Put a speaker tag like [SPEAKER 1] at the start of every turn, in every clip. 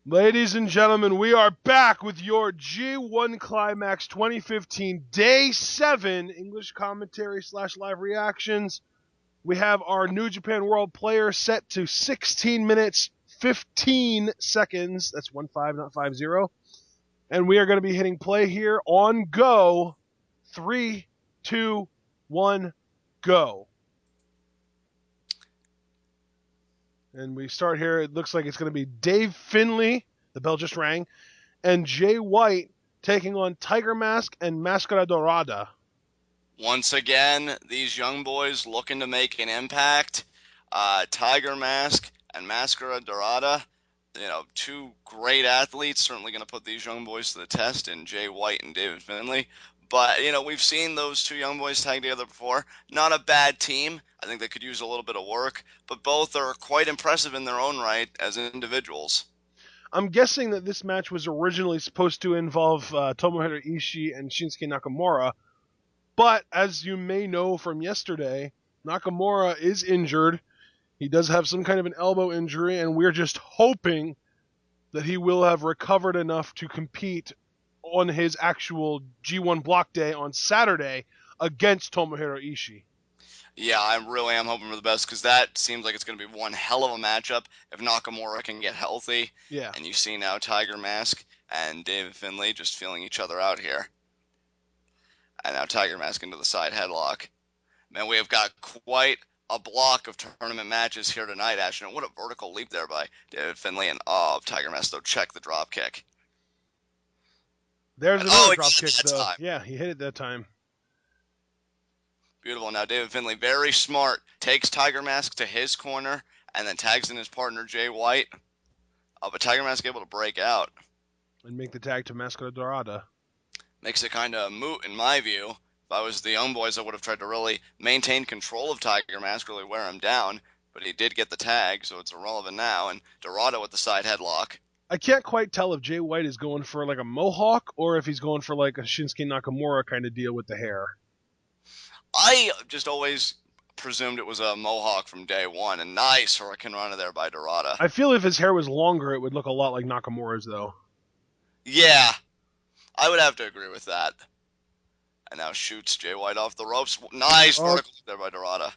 [SPEAKER 1] Ladies and gentlemen, we are back with your G1 Climax 2015 Day 7 English commentary / live reactions. We have our New Japan World player set to 16 minutes, 15 seconds. That's 1-5, not 5-0. And we are going to be hitting play here on go. 3, 2, 1, go. And we start here. It looks like it's going to be Dave Finlay, the bell just rang, and Jay White taking on Tiger Mask and Mascara Dorada.
[SPEAKER 2] Once again, these young boys looking to make an impact. Tiger Mask and Mascara Dorada, two great athletes, certainly going to put these young boys to the test in Jay White and David Finlay. But, we've seen those two young boys tag together before. Not a bad team. I think they could use a little bit of work, but both are quite impressive in their own right as individuals.
[SPEAKER 1] I'm guessing that this match was originally supposed to involve Tomohiro Ishii and Shinsuke Nakamura, but as you may know from yesterday, Nakamura is injured. He does have some kind of an elbow injury, and we're just hoping that he will have recovered enough to compete on his actual G1 block day on Saturday against Tomohiro Ishii.
[SPEAKER 2] Yeah, I really am hoping for the best because that seems like it's going to be one hell of a matchup if Nakamura can get healthy.
[SPEAKER 1] Yeah.
[SPEAKER 2] And you see now Tiger Mask and David Finlay just feeling each other out here. And now Tiger Mask into the side headlock. Man, we have got quite a block of tournament matches here tonight, Ashton. What a vertical leap there by David Finlay. And Tiger Mask, though, check the drop kick.
[SPEAKER 1] There's
[SPEAKER 2] And,
[SPEAKER 1] another
[SPEAKER 2] he
[SPEAKER 1] drop
[SPEAKER 2] got
[SPEAKER 1] kick,
[SPEAKER 2] that
[SPEAKER 1] though.
[SPEAKER 2] time.
[SPEAKER 1] Yeah, he hit it that time.
[SPEAKER 2] Beautiful. Now David Finlay, very smart, takes Tiger Mask to his corner and then tags in his partner Jay White. But Tiger Mask able to break out.
[SPEAKER 1] And make the tag to Mascara Dorada.
[SPEAKER 2] Makes it kind of moot in my view. If I was the Young Boys, I would have tried to really maintain control of Tiger Mask, really wear him down. But he did get the tag, so it's irrelevant now. And Dorada with the side headlock.
[SPEAKER 1] I can't quite tell if Jay White is going for like a mohawk or if he's going for like a Shinsuke Nakamura kind of deal with the hair.
[SPEAKER 2] I just always presumed it was a mohawk from day one. And nice Hurricane Rana there by Dorada.
[SPEAKER 1] I feel if his hair was longer, it would look a lot like Nakamura's, though.
[SPEAKER 2] Yeah, I would have to agree with that. And now shoots Jay White off the ropes. Nice vertical there by Dorada.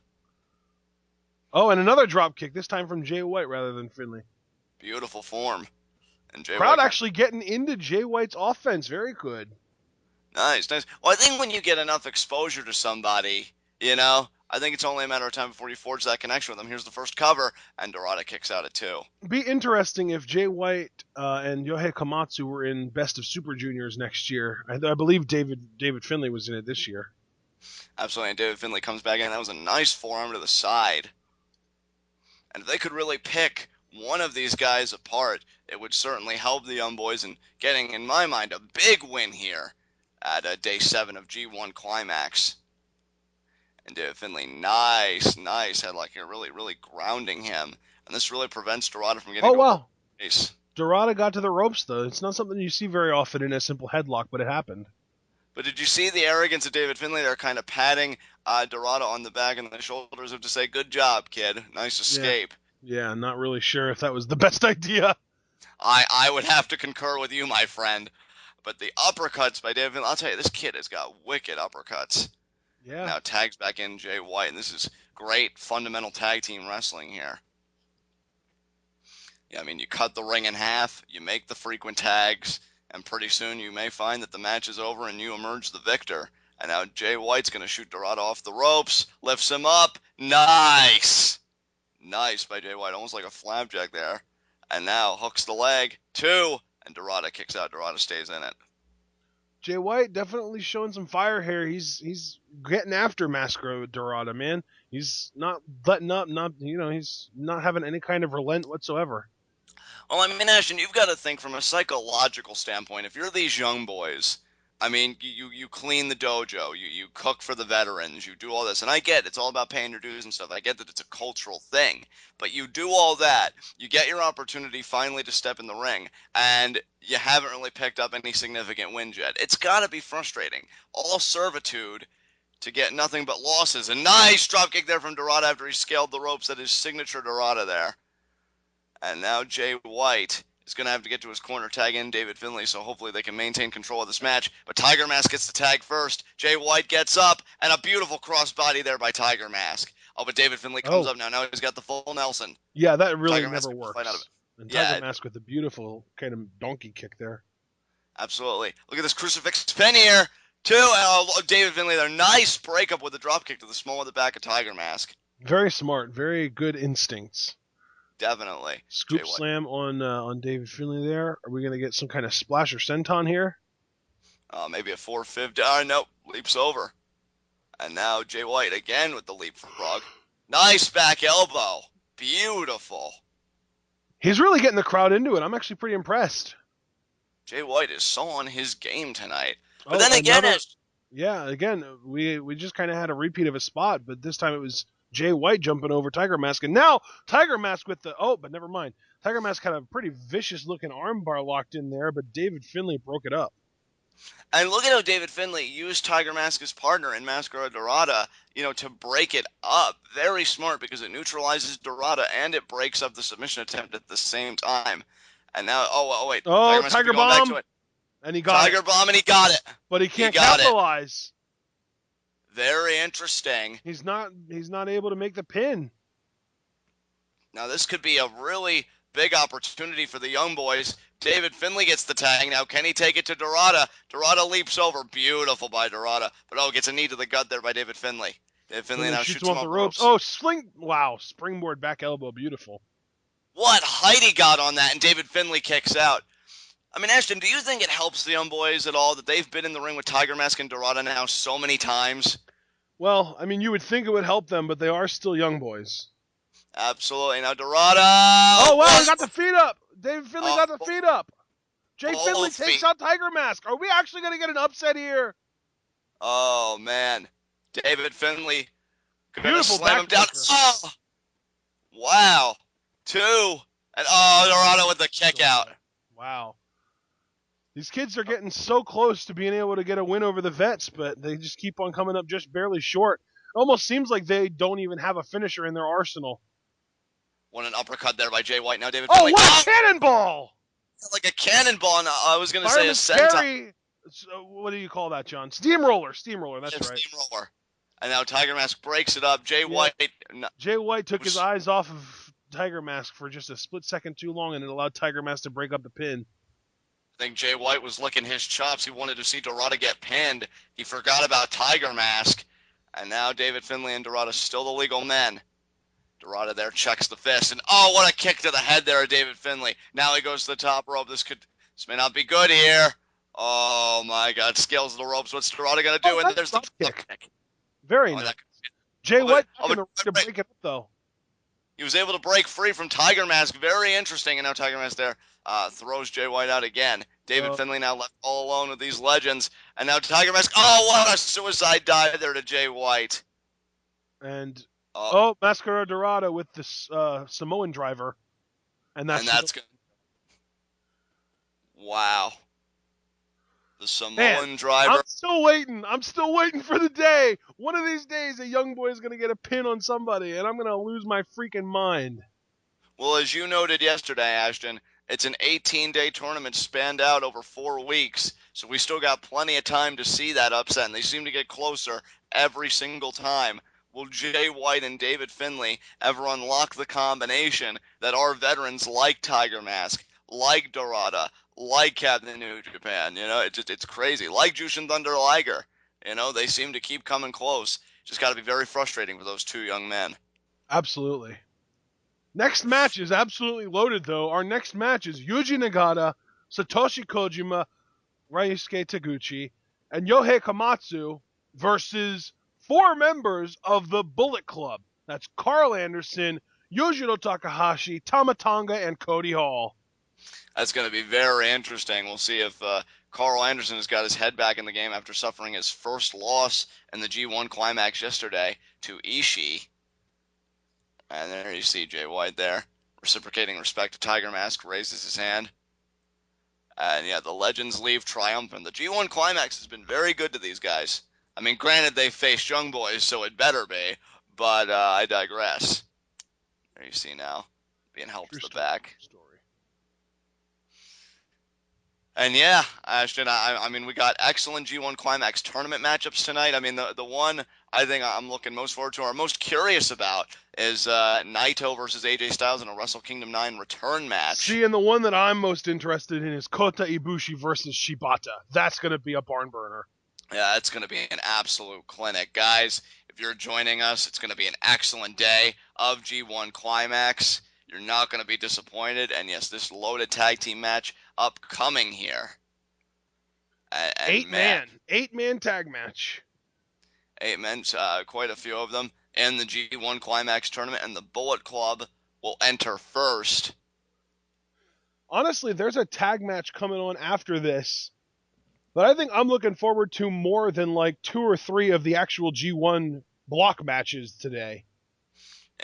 [SPEAKER 1] Oh, and another drop kick, this time from Jay White rather than Finlay.
[SPEAKER 2] Beautiful form. And Jay
[SPEAKER 1] Crowd
[SPEAKER 2] White
[SPEAKER 1] actually getting into Jay White's offense. Very good.
[SPEAKER 2] Nice, nice. Well, I think when you get enough exposure to somebody, I think it's only a matter of time before you forge that connection with them. Here's the first cover, and Dorada kicks out at 2.
[SPEAKER 1] Be interesting if Jay White and Yohei Komatsu were in Best of Super Juniors next year. I believe David Finlay was in it this year.
[SPEAKER 2] Absolutely, and David Finlay comes back in. That was a nice forearm to the side. And if they could really pick one of these guys apart, it would certainly help the Young Boys in getting, in my mind, a big win here at Day 7 of G1 Climax. And David Finlay, nice headlock here, really, really grounding him. And this really prevents Dorada from getting
[SPEAKER 1] wow.
[SPEAKER 2] Face.
[SPEAKER 1] Dorada got to the ropes, though. It's not something you see very often in a simple headlock, but it happened.
[SPEAKER 2] But did you see the arrogance of David Finlay? They're kind of patting Dorada on the back and the shoulders of to say, good job, kid. Nice escape.
[SPEAKER 1] Yeah, not really sure if that was the best idea.
[SPEAKER 2] I would have to concur with you, my friend. But the uppercuts by David Finlay, I'll tell you, this kid has got wicked uppercuts.
[SPEAKER 1] Yeah.
[SPEAKER 2] Now tags back in Jay White, and this is great fundamental tag team wrestling here. Yeah, I mean, you cut the ring in half, you make the frequent tags, and pretty soon you may find that the match is over and you emerge the victor. And now Jay White's going to shoot Dorada off the ropes, lifts him up. Nice! Nice by Jay White, almost like a flapjack there. And now hooks the leg, 2, and Dorada kicks out. Dorada stays in it.
[SPEAKER 1] Jay White definitely showing some fire here. He's getting after Mascara Dorada, man. He's not letting up, he's not having any kind of relent whatsoever.
[SPEAKER 2] Well, I mean, Ashton, you've got to think from a psychological standpoint. If you're these young boys, I mean, you clean the dojo, you cook for the veterans, you do all this. And I get it's all about paying your dues and stuff. I get that it's a cultural thing. But you do all that, you get your opportunity finally to step in the ring, and you haven't really picked up any significant wins yet. It's got to be frustrating. All servitude to get nothing but losses. A nice dropkick there from Dorada after he scaled the ropes. That is signature Dorada there. And now Jay White is going to have to get to his corner, tag in David Finlay, so hopefully they can maintain control of this match. But Tiger Mask gets the tag first. Jay White gets up, and a beautiful crossbody there by Tiger Mask. Oh, but David Finlay comes up now. Now he's got the full Nelson.
[SPEAKER 1] Yeah, that really
[SPEAKER 2] Tiger
[SPEAKER 1] never
[SPEAKER 2] Mask
[SPEAKER 1] works.
[SPEAKER 2] fight out of it.
[SPEAKER 1] And
[SPEAKER 2] Yeah,
[SPEAKER 1] Tiger Mask with a beautiful kind of donkey kick there.
[SPEAKER 2] Absolutely. Look at this crucifix pin here. David Finlay there. Nice breakup with the dropkick to the small of the back of Tiger Mask.
[SPEAKER 1] Very smart. Very good instincts.
[SPEAKER 2] Definitely.
[SPEAKER 1] Scoop slam on David Finlay there. Are we going to get some kind of splash or senton here?
[SPEAKER 2] Maybe a 450. Nope. Leaps over. And now Jay White again with the leapfrog. Nice back elbow. Beautiful.
[SPEAKER 1] He's really getting the crowd into it. I'm actually pretty impressed.
[SPEAKER 2] Jay White is so on his game tonight. But then again,
[SPEAKER 1] we just kind of had a repeat of a spot, but this time it was Jay White jumping over Tiger Mask, and now Tiger Mask with but never mind. Tiger Mask had a pretty vicious looking armbar locked in there, but David Finlay broke it up.
[SPEAKER 2] And look at how David Finlay used Tiger Mask as partner in Mascara Dorada, to break it up. Very smart because it neutralizes Dorada and it breaks up the submission attempt at the same time. And now, wait.
[SPEAKER 1] Tiger Bomb. Back to it. And he got
[SPEAKER 2] Tiger Bomb, and he got it.
[SPEAKER 1] But he can't capitalize.
[SPEAKER 2] Very interesting.
[SPEAKER 1] He's not able to make the pin.
[SPEAKER 2] Now this could be a really big opportunity for the young boys. David Finlay gets the tag. Now can he take it to Dorada? Dorada leaps over. Beautiful by Dorada. But gets a knee to the gut there by David Finlay. David Finlay now shoots him off the ropes.
[SPEAKER 1] Wow, springboard back elbow. Beautiful.
[SPEAKER 2] What height he got on that, and David Finlay kicks out. I mean, Ashton, do you think it helps the young boys at all that they've been in the ring with Tiger Mask and Dorada now so many times?
[SPEAKER 1] Well, I mean, you would think it would help them, but they are still young boys.
[SPEAKER 2] Absolutely. Now, Dorada...
[SPEAKER 1] Oh, wow, he got the feet up. David Finlay got the feet up. Jay Finlay takes out Tiger Mask. Are we actually going to get an upset here?
[SPEAKER 2] Oh, man. David Finlay
[SPEAKER 1] going to
[SPEAKER 2] slam him down. Oh! Wow. 2. And, Dorada with the kick out.
[SPEAKER 1] Wow. These kids are getting so close to being able to get a win over the vets, but they just keep on coming up just barely short. It almost seems like they don't even have a finisher in their arsenal.
[SPEAKER 2] What an uppercut there by Jay White. Now David Finlay.
[SPEAKER 1] Oh, what a cannonball!
[SPEAKER 2] Like a cannonball. I was going to say a senton.
[SPEAKER 1] What do you call that, John? Steamroller, that's right.
[SPEAKER 2] Steamroller. And now Tiger Mask breaks it up. Jay White
[SPEAKER 1] took his eyes off of Tiger Mask for just a split second too long, and it allowed Tiger Mask to break up the pin.
[SPEAKER 2] I think Jay White was licking his chops. He wanted to see Dorada get pinned. He forgot about Tiger Mask. And now David Finlay and Dorada still the legal men. Dorada there checks the fist. And what a kick to the head there of David Finlay. Now he goes to the top rope. This may not be good here. Oh my God. Scales the ropes. What's Dorada going to do? And there's the kick.
[SPEAKER 1] Very nice. Jay White to break it up though.
[SPEAKER 2] He was able to break free from Tiger Mask. Very interesting. And now Tiger Mask there throws Jay White out again. David Finlay now left all alone with these legends. And now Tiger Mask. Oh, what a suicide dive there to Jay White.
[SPEAKER 1] And, Mascara Dorada with this Samoan driver. And that's
[SPEAKER 2] good. Wow. The Samoan driver.
[SPEAKER 1] I'm still waiting for the day. One of these days, a young boy is going to get a pin on somebody, and I'm going to lose my freaking mind.
[SPEAKER 2] Well, as you noted yesterday, Ashton, it's an 18-day tournament spanned out over 4 weeks, so we still got plenty of time to see that upset, and they seem to get closer every single time. Will Jay White and David Finlay ever unlock the combination that our veterans like Tiger Mask, like Dorada, like Captain New Japan, it's crazy. Like Jushin Thunder Liger, they seem to keep coming close. Just got to be very frustrating for those two young men.
[SPEAKER 1] Absolutely. Next match is absolutely loaded, though. Our next match is Yuji Nagata, Satoshi Kojima, Ryusuke Taguchi, and Yohei Komatsu versus 4 members of the Bullet Club. That's Karl Anderson, Yujiro Takahashi, Tama Tonga, and Cody Hall.
[SPEAKER 2] That's going to be very interesting. We'll see if Karl Anderson has got his head back in the game after suffering his first loss in the G1 Climax yesterday to Ishii. And there you see Jay White there, reciprocating respect to Tiger Mask, raises his hand. And the legends leave triumphant. The G1 Climax has been very good to these guys. I mean, granted, they faced young boys, so it better be, but I digress. There you see now, being helped to the back. And yeah, Ashton, I mean, we got excellent G1 Climax tournament matchups tonight. I mean, the one I think I'm looking most forward to, or most curious about, is Naito versus AJ Styles in a Wrestle Kingdom 9 return match.
[SPEAKER 1] See, and the one that I'm most interested in is Kota Ibushi versus Shibata. That's going to be a barn burner.
[SPEAKER 2] Yeah, it's going to be an absolute clinic. Guys, if you're joining us, it's going to be an excellent day of G1 Climax. You're not going to be disappointed. And yes, this loaded tag team match upcoming here. And man,
[SPEAKER 1] eight-man tag match.
[SPEAKER 2] 8 men, quite a few of them in the G1 Climax tournament. And the Bullet Club will enter first.
[SPEAKER 1] Honestly, there's a tag match coming on after this that I think I'm looking forward to more than like 2 or 3 of the actual G1 block matches today.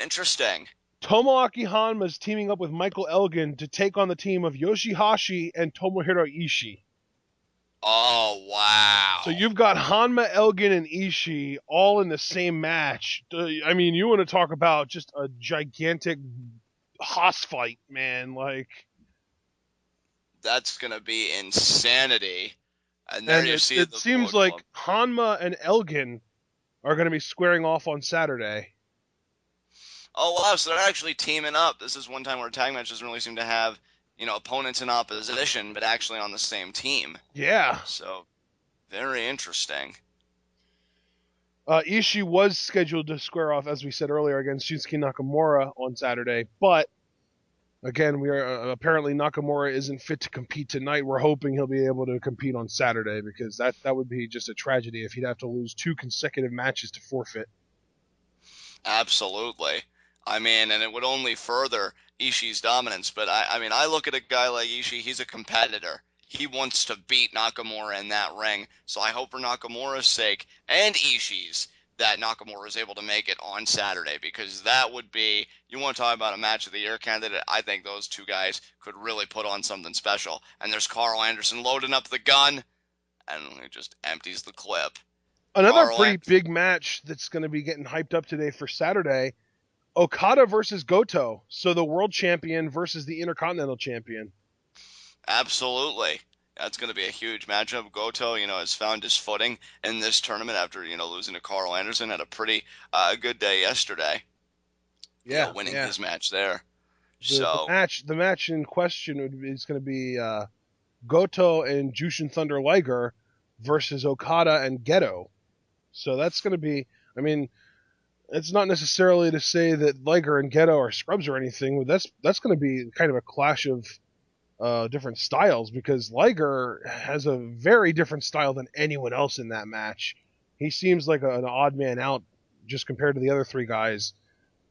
[SPEAKER 2] Interesting.
[SPEAKER 1] Tomoaki Honma is teaming up with Michael Elgin to take on the team of Yoshi-Hashi and Tomohiro Ishii.
[SPEAKER 2] Oh, wow.
[SPEAKER 1] So you've got Honma, Elgin, and Ishii all in the same match. I mean, you want to talk about just a gigantic hoss fight, man. Like,
[SPEAKER 2] that's going to be insanity. And there you see
[SPEAKER 1] it
[SPEAKER 2] the
[SPEAKER 1] seems
[SPEAKER 2] Bullet
[SPEAKER 1] like
[SPEAKER 2] Club.
[SPEAKER 1] Honma and Elgin are going to be squaring off on Saturday.
[SPEAKER 2] Oh, wow, so they're actually teaming up. This is one time where a tag match doesn't really seem to have, opponents in opposition, but actually on the same team.
[SPEAKER 1] Yeah.
[SPEAKER 2] So, very interesting.
[SPEAKER 1] Ishii was scheduled to square off, as we said earlier, against Shinsuke Nakamura on Saturday, but again, we are apparently Nakamura isn't fit to compete tonight. We're hoping he'll be able to compete on Saturday because that would be just a tragedy if he'd have to lose 2 consecutive matches to forfeit.
[SPEAKER 2] Absolutely. I mean, and it would only further Ishii's dominance. But I mean, I look at a guy like Ishii, he's a competitor. He wants to beat Nakamura in that ring. So I hope for Nakamura's sake and Ishii's that Nakamura is able to make it on Saturday because that would be, you want to talk about a match of the year candidate, I think those two guys could really put on something special. And there's Karl Anderson loading up the gun and he just empties the clip.
[SPEAKER 1] Another
[SPEAKER 2] Karl
[SPEAKER 1] pretty big match that's going to be getting hyped up today for Saturday, Okada versus Goto. So the world champion versus the Intercontinental champion.
[SPEAKER 2] Absolutely. That's going to be a huge matchup. Goto, has found his footing in this tournament after, losing to Karl Anderson. Had a pretty good day yesterday.
[SPEAKER 1] Yeah,
[SPEAKER 2] Winning his match there.
[SPEAKER 1] The match in question is going to be Goto and Jushin Thunder Liger versus Okada and Gedo. So that's going to be, I mean, it's not necessarily to say that Liger and Gedo are scrubs or anything, but that's going to be kind of a clash of different styles because Liger has a very different style than anyone else in that match. He seems like an odd man out just compared to the other 3 guys.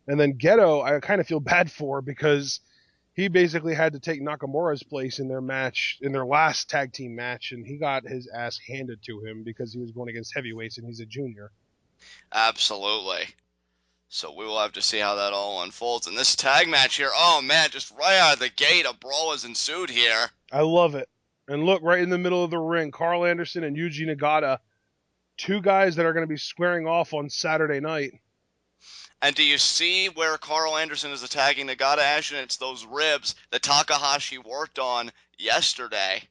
[SPEAKER 1] And then Gedo, I kind of feel bad for because he basically had to take Nakamura's place in their match, in their last tag team match, and he got his ass handed to him because he was going against heavyweights and he's a junior.
[SPEAKER 2] Absolutely. So we will have to see how that all unfolds. And this tag match here, oh man, just right out of the gate, a brawl has ensued here.
[SPEAKER 1] I love it. And look, right in the middle of the ring, Karl Anderson and Yuji Nagata, 2 guys that are going to be squaring off on Saturday night.
[SPEAKER 2] And do you see where Karl Anderson is attacking Nagata, Ashton? It's those ribs that Takahashi worked on yesterday.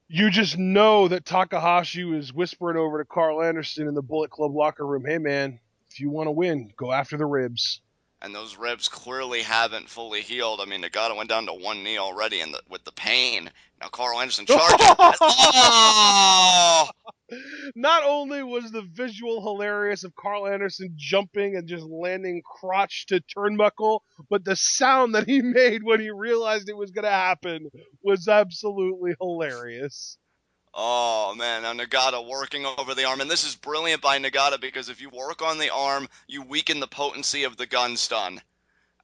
[SPEAKER 1] You just know that Takahashi was whispering over to Karl Anderson in the Bullet Club locker room, hey man, if you want to win, go after the ribs.
[SPEAKER 2] And those ribs clearly haven't fully healed. I mean, Nagata went down to 1 knee already with the pain. Now Karl Anderson charges. Oh!
[SPEAKER 1] Not only was the visual hilarious of Karl Anderson jumping and just landing crotch to turnbuckle, but the sound that he made when he realized it was going to happen was absolutely hilarious.
[SPEAKER 2] Oh, man. Now Nagata working over the arm. And this is brilliant by Nagata because if you work on the arm, you weaken the potency of the gun stun.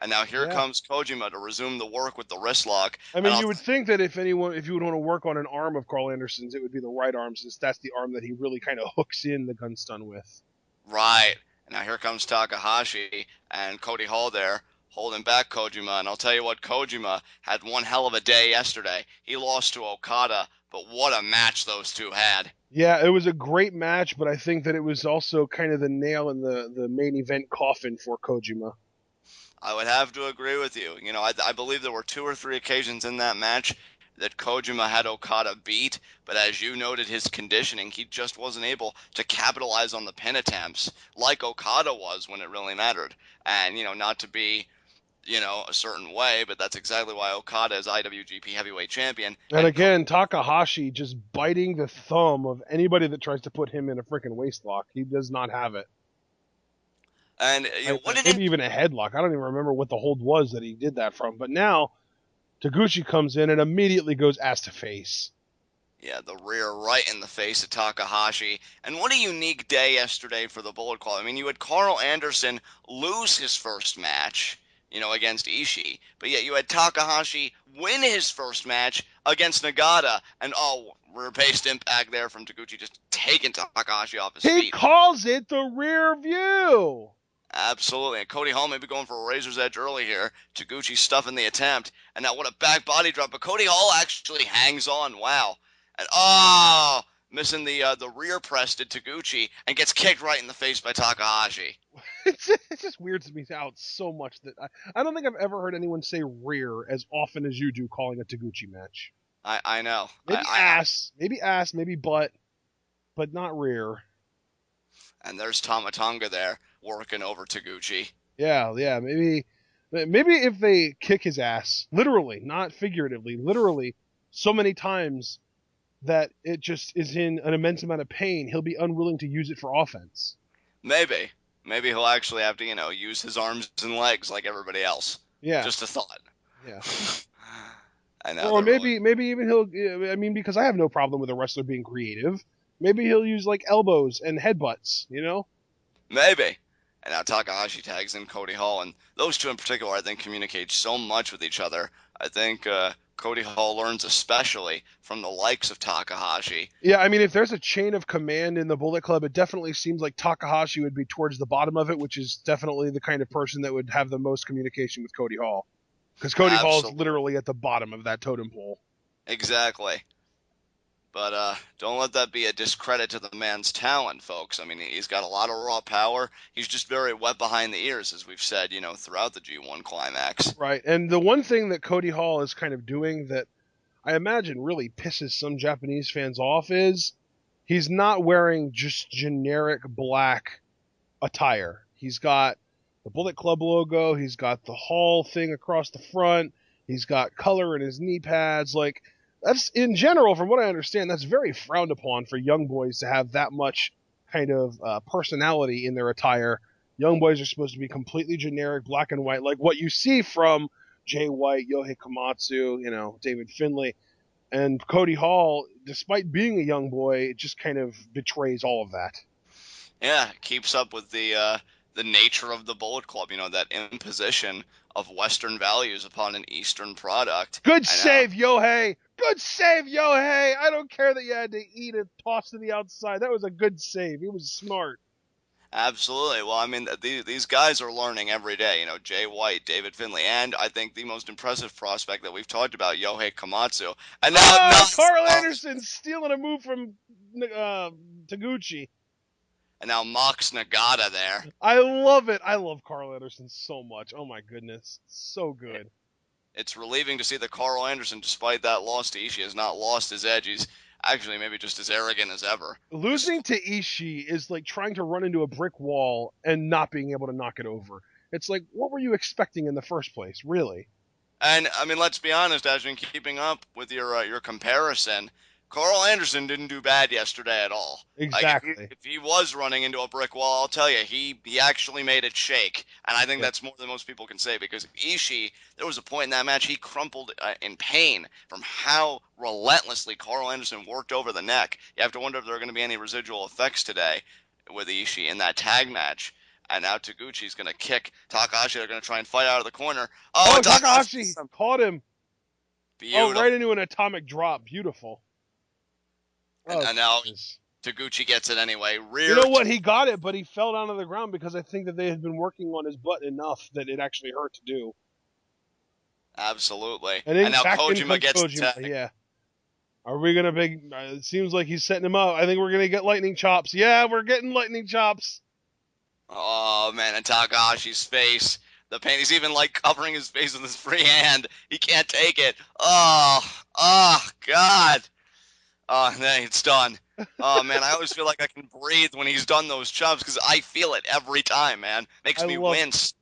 [SPEAKER 2] And now here comes Kojima to resume the work with the wrist lock.
[SPEAKER 1] I mean, you would think that if you would want to work on an arm of Karl Anderson's, it would be the right arm, since that's the arm that he really kind of hooks in the gun stun with.
[SPEAKER 2] Right. And now here comes Takahashi and Cody Hall there holding back Kojima. And I'll tell you what, Kojima had one hell of a day yesterday. He lost to Okada, but what a match those two had.
[SPEAKER 1] Yeah, it was a great match, but I think that it was also kind of the nail in the main event coffin for Kojima.
[SPEAKER 2] I would have to agree with you. I believe there were 2 or 3 occasions in that match that Kojima had Okada beat, but as you noted, his conditioning, he just wasn't able to capitalize on the pin attempts like Okada was when it really mattered. And, not to be, a certain way, but that's exactly why Okada is IWGP Heavyweight Champion.
[SPEAKER 1] And again, Takahashi just biting the thumb of anybody that tries to put him in a freaking waistlock. He does not have it.
[SPEAKER 2] And
[SPEAKER 1] maybe even a headlock. I don't even remember what the hold was that he did that from. But now Taguchi comes in and immediately goes ass to face.
[SPEAKER 2] Yeah, the rear right in the face of Takahashi. And what a unique day yesterday for the Bullet Club. I mean, you had Karl Anderson lose his first match, against Ishii. But yet you had Takahashi win his first match against Nagata. And rear-based impact there from Taguchi, just taking Takahashi off his feet.
[SPEAKER 1] He calls it the rear view.
[SPEAKER 2] Absolutely. And Cody Hall may be going for a razor's edge early here. Taguchi stuffing the attempt. And now what a back body drop. But Cody Hall actually hangs on. Wow. And missing the rear press to Taguchi and gets kicked right in the face by Takahashi.
[SPEAKER 1] It just weirds me out so much that I don't think I've ever heard anyone say rear as often as you do calling a Taguchi match.
[SPEAKER 2] I know.
[SPEAKER 1] Maybe ass, maybe butt, but not rear.
[SPEAKER 2] And there's Tonga there working over Taguchi.
[SPEAKER 1] Yeah, maybe if they kick his ass, literally, not figuratively, literally, so many times that it just is in an immense amount of pain, he'll be unwilling to use it for offense.
[SPEAKER 2] Maybe he'll actually have to, use his arms and legs like everybody else.
[SPEAKER 1] Yeah.
[SPEAKER 2] Just a thought.
[SPEAKER 1] Yeah.
[SPEAKER 2] I know.
[SPEAKER 1] Or maybe even he'll, I mean, because I have no problem with a wrestler being creative, maybe he'll use like elbows and headbutts,
[SPEAKER 2] Maybe. And now Takahashi tags in Cody Hall, and those two in particular, I think, communicate so much with each other. I think Cody Hall learns especially from the likes of Takahashi.
[SPEAKER 1] Yeah, I mean, if there's a chain of command in the Bullet Club, it definitely seems like Takahashi would be towards the bottom of it, which is definitely the kind of person that would have the most communication with Cody Hall. Because Cody Hall is literally at the bottom of that totem pole.
[SPEAKER 2] Exactly. But don't let that be a discredit to the man's talent, folks. I mean, he's got a lot of raw power. He's just very wet behind the ears, as we've said, throughout the G1 Climax.
[SPEAKER 1] Right, and the one thing that Cody Hall is kind of doing that I imagine really pisses some Japanese fans off is he's not wearing just generic black attire. He's got the Bullet Club logo. He's got the Hall thing across the front. He's got color in his knee pads. Like, that's, in general, from what I understand, that's very frowned upon for young boys to have that much kind of personality in their attire. Young boys are supposed to be completely generic, black and white, like what you see from Jay White, Yohei Komatsu, David Finlay. And Cody Hall, despite being a young boy, just kind of betrays all of that.
[SPEAKER 2] Yeah, keeps up with the nature of the Bullet Club, that imposition of Western values upon an Eastern product.
[SPEAKER 1] Good save, Yohei! Good save, Yohei! I don't care that you had to eat it, tossed to the outside. That was a good save. He was smart.
[SPEAKER 2] Absolutely. Well, I mean, these guys are learning every day. Jay White, David Finlay, and I think the most impressive prospect that we've talked about, Yohei Komatsu. And now
[SPEAKER 1] Karl Anderson stealing a move from Taguchi.
[SPEAKER 2] And now mocks Nagata there.
[SPEAKER 1] I love it. I love Karl Anderson so much. Oh my goodness, so good.
[SPEAKER 2] It's relieving to see that Karl Anderson, despite that loss to Ishii, has not lost his edge. He's actually maybe just as arrogant as ever.
[SPEAKER 1] Losing to Ishii is like trying to run into a brick wall and not being able to knock it over. It's like, what were you expecting in the first place, really?
[SPEAKER 2] And, I mean, let's be honest, as in keeping up with your comparison, Karl Anderson didn't do bad yesterday at all.
[SPEAKER 1] Exactly.
[SPEAKER 2] Like, if he was running into a brick wall, I'll tell you, he actually made it shake. And I think that's more than most people can say, because Ishii, there was a point in that match he crumpled in pain from how relentlessly Karl Anderson worked over the neck. You have to wonder if there are going to be any residual effects today with Ishii in that tag match. And now Taguchi's going to kick Takahashi. They're going to try and fight out of the corner.
[SPEAKER 1] Oh, Takahashi caught him.
[SPEAKER 2] Beautiful.
[SPEAKER 1] Oh, right into an atomic drop. Beautiful.
[SPEAKER 2] And now Taguchi gets it anyway.
[SPEAKER 1] You know what? He got it, but he fell down to the ground because I think that they had been working on his butt enough that it actually hurt to do.
[SPEAKER 2] Absolutely.
[SPEAKER 1] And
[SPEAKER 2] now Kojima gets
[SPEAKER 1] Yeah. Are we going to it seems like he's setting him up. I think we're going to get lightning chops. Yeah, we're getting lightning chops.
[SPEAKER 2] Oh, man. And Takahashi's face. The pain. He's even like covering his face with his free hand. He can't take it. Oh, God. Oh, it's done. Oh, man, I always feel like I can breathe when he's done those chops because I feel it every time, man. Makes me wince.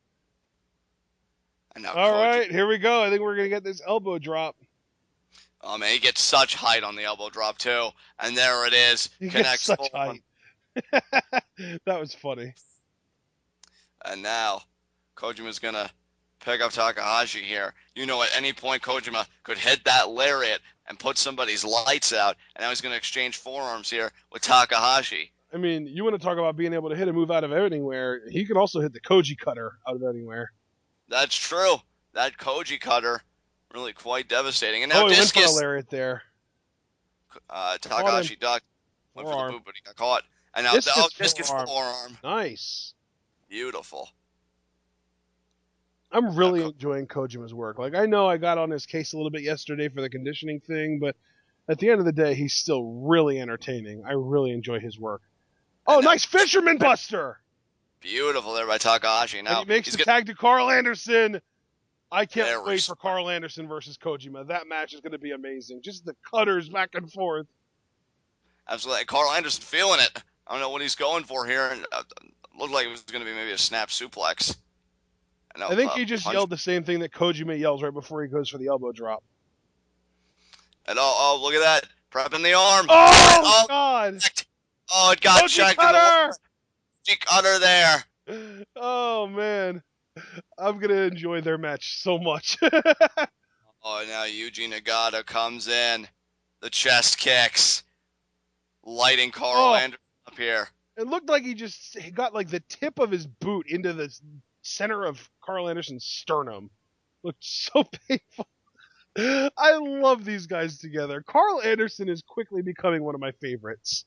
[SPEAKER 2] And now
[SPEAKER 1] All
[SPEAKER 2] Koji.
[SPEAKER 1] right, here we go. I think we're going to get this elbow drop.
[SPEAKER 2] Oh, man, he gets such height on the elbow drop, too. And there it is.
[SPEAKER 1] He
[SPEAKER 2] Connects
[SPEAKER 1] gets such
[SPEAKER 2] full
[SPEAKER 1] height. That was funny.
[SPEAKER 2] And now Kojima's going to pick up Takahashi here. You know, at any point, Kojima could hit that lariat and put somebody's lights out. And now he's going to exchange forearms here with Takahashi.
[SPEAKER 1] I mean, you want to talk about being able to hit a move out of anywhere. He could also hit the Koji cutter out of anywhere.
[SPEAKER 2] That's true. That Koji cutter, really quite devastating. And now
[SPEAKER 1] he
[SPEAKER 2] Discus.
[SPEAKER 1] went for a lariat there.
[SPEAKER 2] Takahashi ducked. Went for the boot, but he got caught. And now Discus forearm.
[SPEAKER 1] Nice.
[SPEAKER 2] Beautiful.
[SPEAKER 1] I'm really enjoying Kojima's work. Like, I know I got on his case a little bit yesterday for the conditioning thing, but at the end of the day, he's still really entertaining. I really enjoy his work. Oh, nice Fisherman Buster!
[SPEAKER 2] Beautiful there by Takahashi. Now
[SPEAKER 1] and he makes the tag to Karl Anderson. I can't wait for Karl Anderson versus Kojima. That match is going to be amazing. Just the cutters back and forth.
[SPEAKER 2] Absolutely. Karl Anderson feeling it. I don't know what he's going for here. And looked like it was going to be maybe a snap suplex.
[SPEAKER 1] I think he just yelled the same thing that Kojima yells right before he goes for the elbow drop.
[SPEAKER 2] And look at that. Prepping the arm.
[SPEAKER 1] Oh, God.
[SPEAKER 2] Oh, it got checked. Koji cutter there.
[SPEAKER 1] Oh, man. I'm going to enjoy their match so much.
[SPEAKER 2] Oh, now Yuji Nagata comes in. The chest kicks. Lighting Karl Anderson up here.
[SPEAKER 1] It looked like he got like the tip of his boot into the center of Karl Anderson's sternum. Looked so painful. I love these guys together. Karl Anderson is quickly becoming one of my favorites.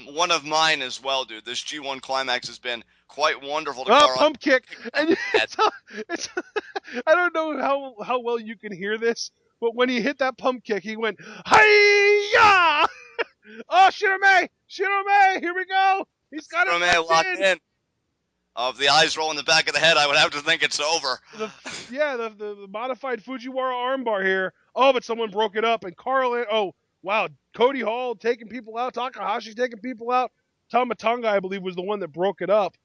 [SPEAKER 2] One of mine as well, dude. This G1 Climax has been quite wonderful to Karl.
[SPEAKER 1] Pump kick. And it's I don't know how well you can hear this, but when he hit that pump kick, he went, hi-ya! Oh, Shirome! Here we go! He's got it
[SPEAKER 2] locked in. If the eyes roll in the back of the head, I would have to think it's over.
[SPEAKER 1] The modified Fujiwara armbar here. Oh, but someone broke it up, and Karl. Oh, wow. Cody Hall taking people out. Takahashi taking people out. Tonga, I believe, was the one that broke it up.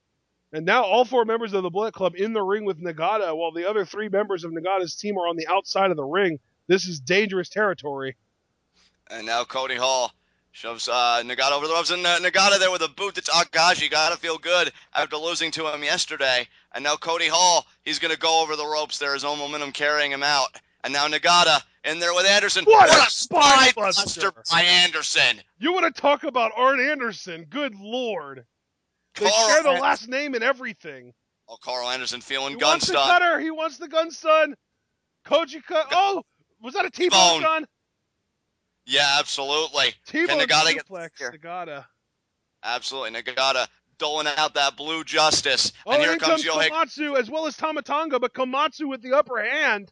[SPEAKER 1] And now all four members of the Bullet Club in the ring with Nagata, while the other three members of Nagata's team are on the outside of the ring. This is dangerous territory.
[SPEAKER 2] And now Cody Hall shoves Nagata over the ropes, and Nagata there with a boot to Takahashi. Gotta feel good after losing to him yesterday. And now Cody Hall, he's going to go over the ropes there, his own momentum carrying him out. And now Nagata in there with Anderson.
[SPEAKER 1] What a spine buster
[SPEAKER 2] by Anderson.
[SPEAKER 1] You want to talk about Arn Anderson? Good Lord. They share the last name and everything.
[SPEAKER 2] Oh, Karl Anderson feeling
[SPEAKER 1] gun stun. He wants the gun stun. Kojika. Oh, was that a T-bone, John?
[SPEAKER 2] Yeah, absolutely.
[SPEAKER 1] T-bone suplex, Nagata.
[SPEAKER 2] Absolutely, Nagata doling out that blue justice.
[SPEAKER 1] Oh, and here comes Yohei. Komatsu as well as Tonga, but Komatsu with the upper hand.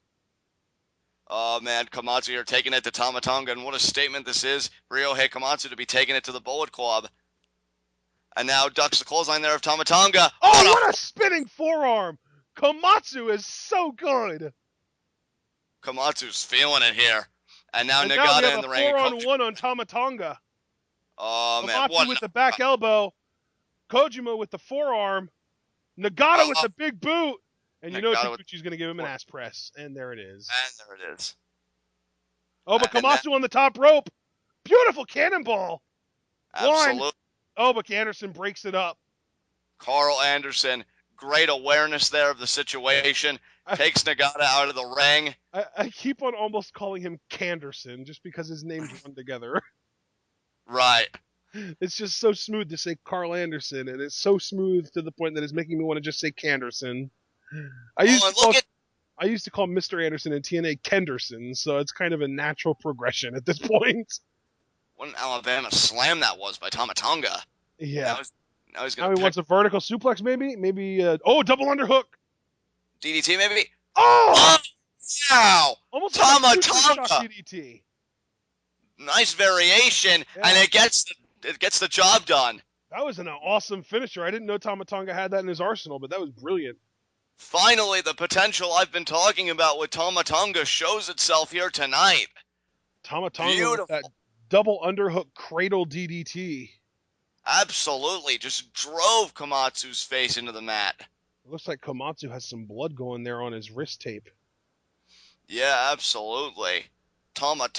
[SPEAKER 2] Oh, man, Komatsu here taking it to Tonga, and what a statement this is for Yohei Komatsu to be taking it to the Bullet Club. And now ducks the clothesline there of Tonga.
[SPEAKER 1] Oh, what a spinning forearm. Komatsu is so good.
[SPEAKER 2] Komatsu's feeling it here. And now Nagata in the ring.
[SPEAKER 1] 4-on-1 on Tonga.
[SPEAKER 2] Oh, man.
[SPEAKER 1] Komatsu with the back elbow. Kojima with the forearm. Nagata with the big boot. And you know Taguchi's going to give him an ass press. And there it is.
[SPEAKER 2] And there it is.
[SPEAKER 1] Oh, but Komatsu on the top rope. Beautiful cannonball.
[SPEAKER 2] Absolutely.
[SPEAKER 1] One. Oh, but Anderson breaks it up.
[SPEAKER 2] Karl Anderson, great awareness there of the situation. Takes Nagata out of the ring.
[SPEAKER 1] I keep on almost calling him Canderson just because his names run together.
[SPEAKER 2] Right.
[SPEAKER 1] It's just so smooth to say Karl Anderson, and it's so smooth to the point that it's making me want to just say Canderson. I used to call Mr. Anderson in TNA Kenderson, so it's kind of a natural progression at this point.
[SPEAKER 2] What an Alabama slam that was by Tonga.
[SPEAKER 1] Yeah.
[SPEAKER 2] Now
[SPEAKER 1] he wants a vertical suplex, maybe? Maybe, double underhook.
[SPEAKER 2] DDT, maybe?
[SPEAKER 1] Oh!
[SPEAKER 2] Wow!
[SPEAKER 1] Almost
[SPEAKER 2] Tonga!
[SPEAKER 1] DDT.
[SPEAKER 2] Nice variation, and it gets the job done.
[SPEAKER 1] That was an awesome finisher. I didn't know Tonga had that in his arsenal, but that was brilliant.
[SPEAKER 2] Finally, the potential I've been talking about with Tonga shows itself here tonight.
[SPEAKER 1] Tonga with that
[SPEAKER 2] Beautiful.
[SPEAKER 1] double underhook cradle DDT.
[SPEAKER 2] Absolutely. Just drove Komatsu's face into the mat.
[SPEAKER 1] It looks like Komatsu has some blood going there on his wrist tape.
[SPEAKER 2] Yeah, absolutely. Tonga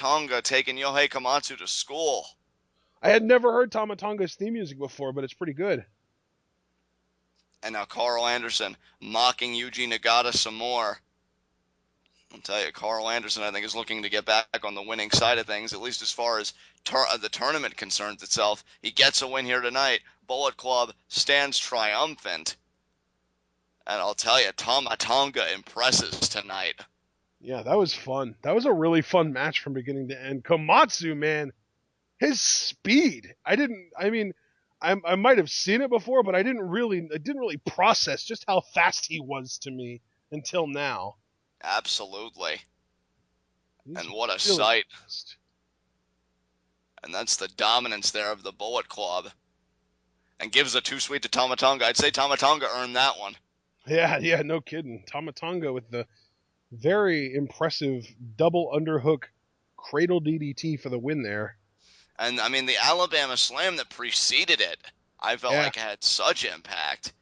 [SPEAKER 2] taking Yohei Komatsu to school.
[SPEAKER 1] I had never heard Tonga's theme music before, but it's pretty good.
[SPEAKER 2] And now Karl Anderson mocking Yuji Nagata some more. I'll tell you, Karl Anderson, I think, is looking to get back on the winning side of things, at least as far as the tournament concerns itself. He gets a win here tonight. Bullet Club stands triumphant. And I'll tell you, Tonga impresses tonight.
[SPEAKER 1] Yeah, that was fun. That was a really fun match from beginning to end. Komatsu, man, his speed. I might have seen it before, but I didn't really process just how fast he was to me until now.
[SPEAKER 2] Absolutely.
[SPEAKER 1] He's
[SPEAKER 2] And what a
[SPEAKER 1] really
[SPEAKER 2] sight.
[SPEAKER 1] fast.
[SPEAKER 2] And that's the dominance there of the Bullet Club. And gives a too sweet to Tonga. I'd say Tonga earned that one.
[SPEAKER 1] Yeah, no kidding. Tonga with the very impressive double underhook cradle DDT for the win there.
[SPEAKER 2] And I mean, the Alabama Slam that preceded it, I felt
[SPEAKER 1] Yeah,
[SPEAKER 2] like had such impact.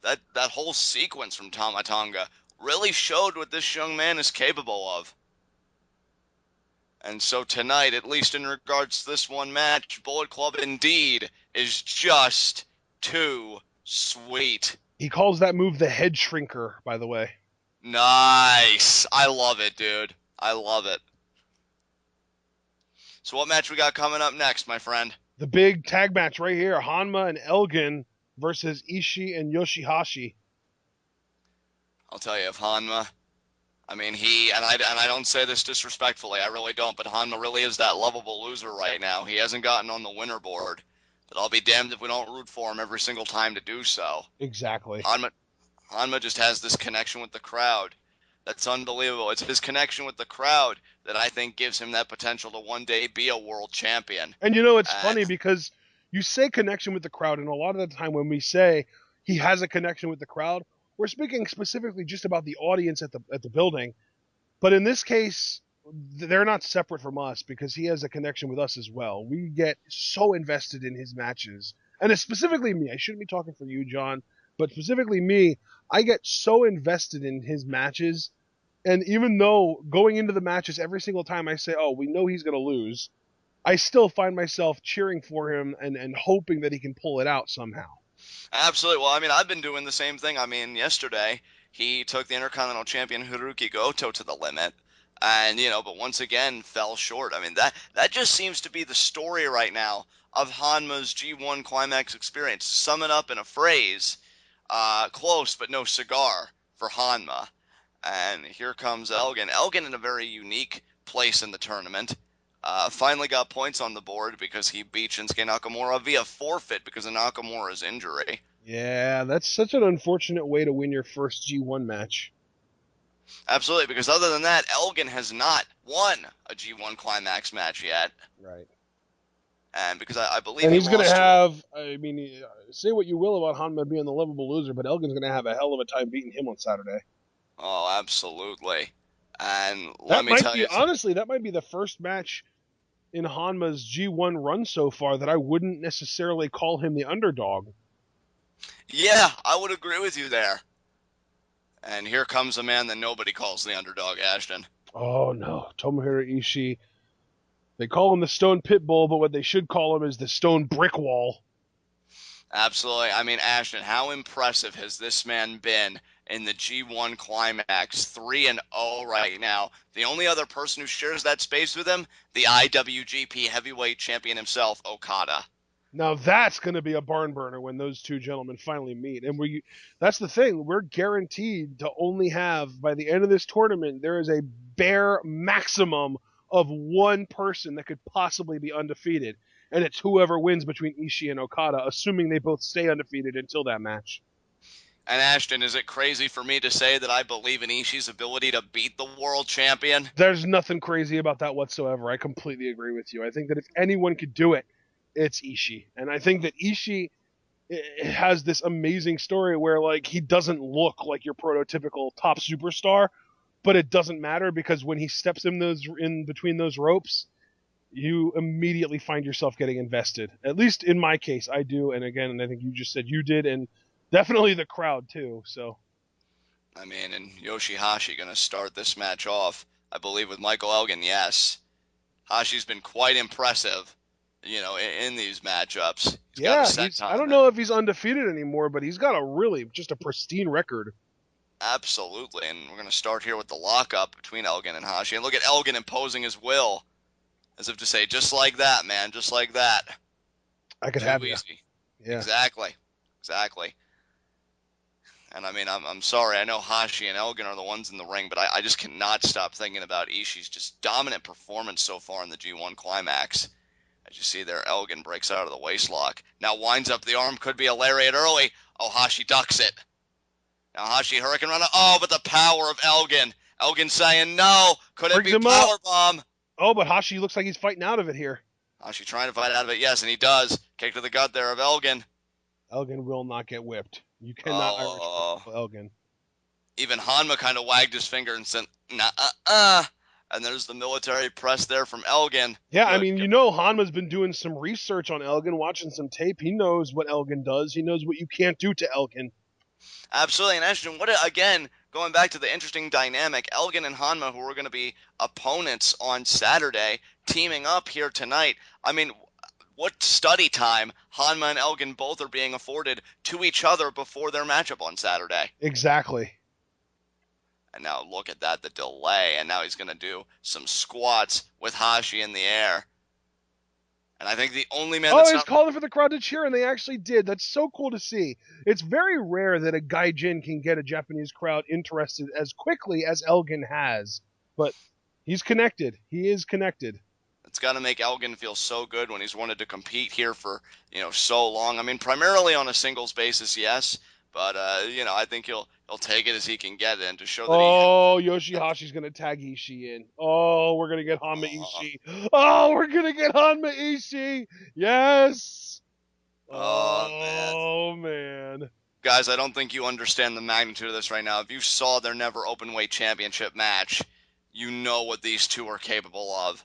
[SPEAKER 2] That whole sequence from Tonga really showed what this young man is capable of. And so tonight, at least in regards to this one match, Bullet Club indeed is just too sweet.
[SPEAKER 1] he calls that move the head shrinker, by the way.
[SPEAKER 2] Nice. I love it, dude. I love it. So what match we got coming up next, my friend?
[SPEAKER 1] The big tag match right here, Honma and Elgin versus Ishii and Yoshi-Hashi.
[SPEAKER 2] I'll tell you, if Honma, I mean, I don't say this disrespectfully, I really don't, but Honma really is that lovable loser right now. He hasn't gotten on the winner board, but I'll be damned if we don't root for him every single time to do so.
[SPEAKER 1] Exactly.
[SPEAKER 2] Honma just has this connection with the crowd. That's unbelievable. It's his connection with the crowd that I think gives him that potential to one day be a world champion.
[SPEAKER 1] And it's
[SPEAKER 2] And
[SPEAKER 1] funny because you say connection with the crowd, and a lot of the time when we say he has a connection with the crowd, we're speaking specifically just about the audience at the building. But in this case, they're not separate from us because he has a connection with us as well. We get so invested in his matches, and it's specifically me. I shouldn't be talking for you, John, but specifically me. I get so invested in his matches, and even though going into the matches every single time I say, "Oh, we know he's going to lose," I still find myself cheering for him and hoping that he can pull it out somehow.
[SPEAKER 2] absolutely. Well, I mean, I've been doing the same thing. I mean, yesterday he took the Intercontinental Champion Hirooki Goto to the limit, and but once again fell short. I mean, that just seems to be the story right now of Hanma's G1 Climax experience. Sum it up in a phrase: close but no cigar for Honma. And here comes Elgin. Elgin in a very unique place in the tournament. Finally got points on the board because he beat Shinsuke Nakamura via forfeit because of Nakamura's injury.
[SPEAKER 1] Yeah, that's such an unfortunate way to win your first G1 match.
[SPEAKER 2] Absolutely, because other than that, Elgin has not won a G1 Climax match yet.
[SPEAKER 1] Right.
[SPEAKER 2] And because I believe
[SPEAKER 1] And
[SPEAKER 2] he
[SPEAKER 1] he's going to
[SPEAKER 2] lost to him.
[SPEAKER 1] have, I mean, say what you will about Honma being the lovable loser, but Elgin's going to have a hell of a time beating him on Saturday.
[SPEAKER 2] Oh, absolutely. And let
[SPEAKER 1] That
[SPEAKER 2] me
[SPEAKER 1] might
[SPEAKER 2] tell
[SPEAKER 1] be,
[SPEAKER 2] you,
[SPEAKER 1] honestly, that might be the first match in Honma's G1 run so far that I wouldn't necessarily call him the underdog.
[SPEAKER 2] yeah, I would agree with you there. And here comes a man that nobody calls the underdog, Ashton.
[SPEAKER 1] Oh, no. Tomohiro Ishii. They call him the Stone Pitbull, but what they should call him is the Stone Brick Wall.
[SPEAKER 2] Absolutely. I mean, Ashton, how impressive has this man been in the G1 Climax? 3-0 right now. The only other person who shares that space with him, the IWGP Heavyweight Champion himself, Okada.
[SPEAKER 1] Now that's going to be a barn burner when those two gentlemen finally meet. And that's the thing. We're guaranteed to only have, by the end of this tournament, there is a bare maximum of one person that could possibly be undefeated. And it's whoever wins between Ishii and Okada, assuming they both stay undefeated until that match.
[SPEAKER 2] And Ashton, is it crazy for me to say that I believe in Ishii's ability to beat the world champion?
[SPEAKER 1] There's nothing crazy about that whatsoever. I completely agree with you. I think that if anyone could do it, it's Ishii. And I think that Ishii it has this amazing story where like he doesn't look like your prototypical top superstar, but it doesn't matter because when he steps in between those ropes, you immediately find yourself getting invested. At least in my case, I do. And again, I think you just said you did, and definitely the crowd too. So
[SPEAKER 2] I mean, and Yoshi-Hashi going to start this match off, I believe, with Michael Elgin. Yes, Hashi's been quite impressive, in these matchups. He's got a
[SPEAKER 1] yeah, I don't
[SPEAKER 2] senton.
[SPEAKER 1] know if he's undefeated anymore, but he's got just a pristine record.
[SPEAKER 2] Absolutely, and we're going to start here with the lockup between Elgin and Hashi. And look at Elgin imposing his will, as if to say, just like that, man, just like that.
[SPEAKER 1] I could have
[SPEAKER 2] Too
[SPEAKER 1] you.
[SPEAKER 2] easy.
[SPEAKER 1] Yeah.
[SPEAKER 2] Exactly. And I mean, I'm sorry. I know Hashi and Elgin are the ones in the ring, but I just cannot stop thinking about Ishii's just dominant performance so far in the G1 Climax. As you see there, Elgin breaks out of the waistlock. Now winds up the arm, could be a lariat early. Oh, Hashi ducks it. Now Hashi Hurricane Runner. Oh, but the power of Elgin. Elgin saying no. Could it
[SPEAKER 1] Brings
[SPEAKER 2] be
[SPEAKER 1] him up.
[SPEAKER 2] powerbomb?
[SPEAKER 1] Oh, but Hashi looks like he's fighting out of it here.
[SPEAKER 2] Hashi trying to fight out of it. Yes, and he does. Kick to the gut there of Elgin.
[SPEAKER 1] Elgin will not get whipped. You cannot Irish whip Elgin.
[SPEAKER 2] Even Honma kind of wagged his finger and said, nah. And there's the military press there from Elgin.
[SPEAKER 1] Yeah, I mean, Honma's been doing some research on Elgin, watching some tape. He knows what Elgin does. He knows what you can't do to Elgin.
[SPEAKER 2] Absolutely. And Ashton, again, going back to the interesting dynamic, Elgin and Honma, who are going to be opponents on Saturday, teaming up here tonight. I mean, what study time Honma and Elgin both are being afforded to each other before their matchup on Saturday.
[SPEAKER 1] Exactly.
[SPEAKER 2] And now look at that, the delay. And now he's going to do some squats with Hashi in the air. And I think the only man
[SPEAKER 1] that's he's calling for the crowd to cheer, and they actually did. That's so cool to see. It's very rare that a gaijin can get a Japanese crowd interested as quickly as Elgin has. But he's connected. He is connected.
[SPEAKER 2] It's got to make Elgin feel so good when he's wanted to compete here for, so long. I mean, primarily on a singles basis, yes. But, I think he'll take it as he can get it and to show that
[SPEAKER 1] Yoshi-Hashi's going to tag Ishii in. Oh, we're going to get Honma Ishii. Oh, we're going to get Honma Ishii. Yes.
[SPEAKER 2] Oh,
[SPEAKER 1] man.
[SPEAKER 2] Guys, I don't think you understand the magnitude of this right now. If you saw their Never Openweight Championship match, you know what these two are capable of.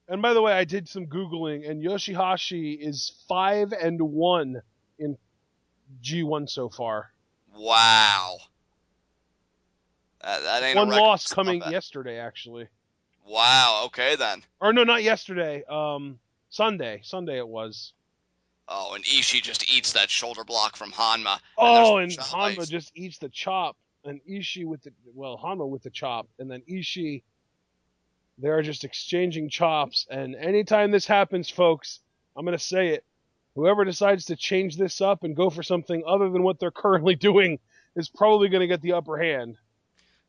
[SPEAKER 1] And by the way, I did some Googling, and Yoshi-Hashi is 5-1 in G1 so far.
[SPEAKER 2] Wow. That ain't
[SPEAKER 1] one loss coming yesterday, actually.
[SPEAKER 2] Wow. Okay, then.
[SPEAKER 1] Or no, not yesterday. Sunday. Sunday it was.
[SPEAKER 2] Oh, and Ishii just eats that shoulder block from Honma.
[SPEAKER 1] And Honma just eats the chop, and Ishii Honma with the chop, and then Ishii. They're just exchanging chops, and anytime this happens, folks, I'm going to say it. Whoever decides to change this up and go for something other than what they're currently doing is probably going to get the upper hand.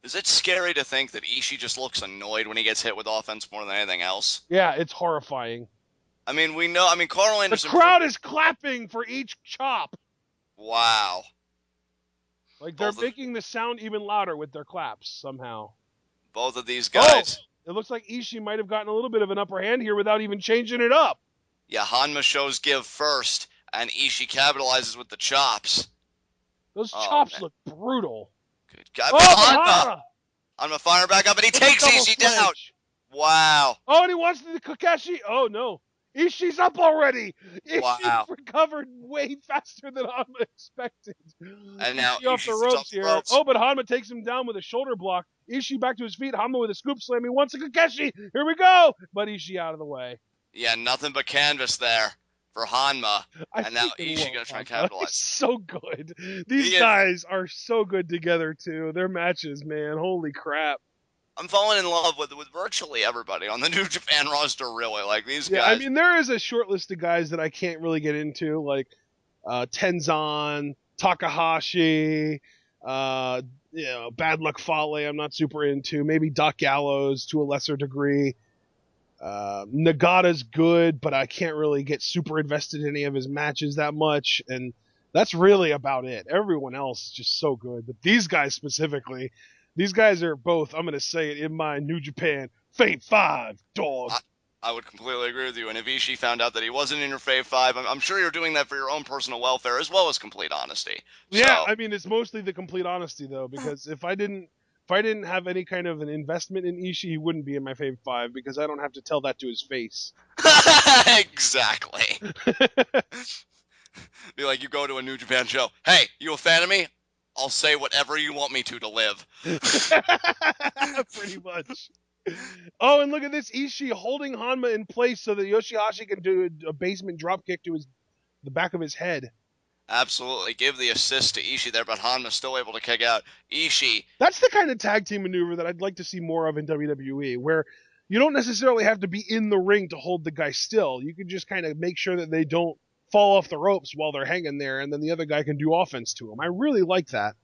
[SPEAKER 2] Is it scary to think that Ishii just looks annoyed when he gets hit with offense more than anything else?
[SPEAKER 1] Yeah, it's horrifying.
[SPEAKER 2] I mean, Karl Anderson...
[SPEAKER 1] The crowd is clapping for each chop.
[SPEAKER 2] Wow.
[SPEAKER 1] Like, they're making the sound even louder with their claps, somehow.
[SPEAKER 2] Both of these guys...
[SPEAKER 1] It looks like Ishii might have gotten a little bit of an upper hand here without even changing it up.
[SPEAKER 2] Yeah, Honma shows give first, and Ishii capitalizes with the chops.
[SPEAKER 1] Those chops look brutal.
[SPEAKER 2] Good God. Honma firing back up, and he takes Ishii down. Wow.
[SPEAKER 1] Oh, and he wants the Kakashi. Oh, no. Ishii's up already.
[SPEAKER 2] Wow.
[SPEAKER 1] Ishii recovered way faster than Honma expected.
[SPEAKER 2] And now
[SPEAKER 1] Ishii off the ropes here. Oh, but Honma takes him down with a shoulder block. Ishii back to his feet. Honma with a scoop slam. He wants a Kakashi. Here we go. But Ishii out of the way.
[SPEAKER 2] Yeah, nothing but canvas there for Honma. And now Ishii going to try and capitalize.
[SPEAKER 1] He's so good. These guys are so good together, too. Their matches, man. Holy crap.
[SPEAKER 2] I'm falling in love with virtually everybody on the New Japan roster, really. Like, these guys.
[SPEAKER 1] I mean, there is a short list of guys that I can't really get into, like Tenzan, Takahashi, Bad Luck Fale, I'm not super into. Maybe Doc Gallows to a lesser degree. Nagata's good, but I can't really get super invested in any of his matches that much. And that's really about it. Everyone else is just so good. But these guys specifically, these guys are both, I'm going to say it in my New Japan, Fate 5, dog.
[SPEAKER 2] I would completely agree with you. And if Ishii found out that he wasn't in your Fave 5, I'm sure you're doing that for your own personal welfare as well as complete honesty.
[SPEAKER 1] Yeah,
[SPEAKER 2] So,
[SPEAKER 1] I mean it's mostly the complete honesty though, because if I didn't have any kind of an investment in Ishii, he wouldn't be in my Fave 5 because I don't have to tell that to his face.
[SPEAKER 2] exactly. Be like, you go to a New Japan show. Hey, you a fan of me? I'll say whatever you want me to live.
[SPEAKER 1] Pretty much. Oh, and look at this Ishii holding Honma in place so that Yoshi-Hashi can do a basement drop kick to the back of his head.
[SPEAKER 2] Absolutely. Give the assist to Ishii there, but Honma's still able to kick out. Ishii.
[SPEAKER 1] That's the kind of tag team maneuver that I'd like to see more of in WWE, where you don't necessarily have to be in the ring to hold the guy still. You can just kind of make sure that they don't fall off the ropes while they're hanging there, and then the other guy can do offense to them. I really like that.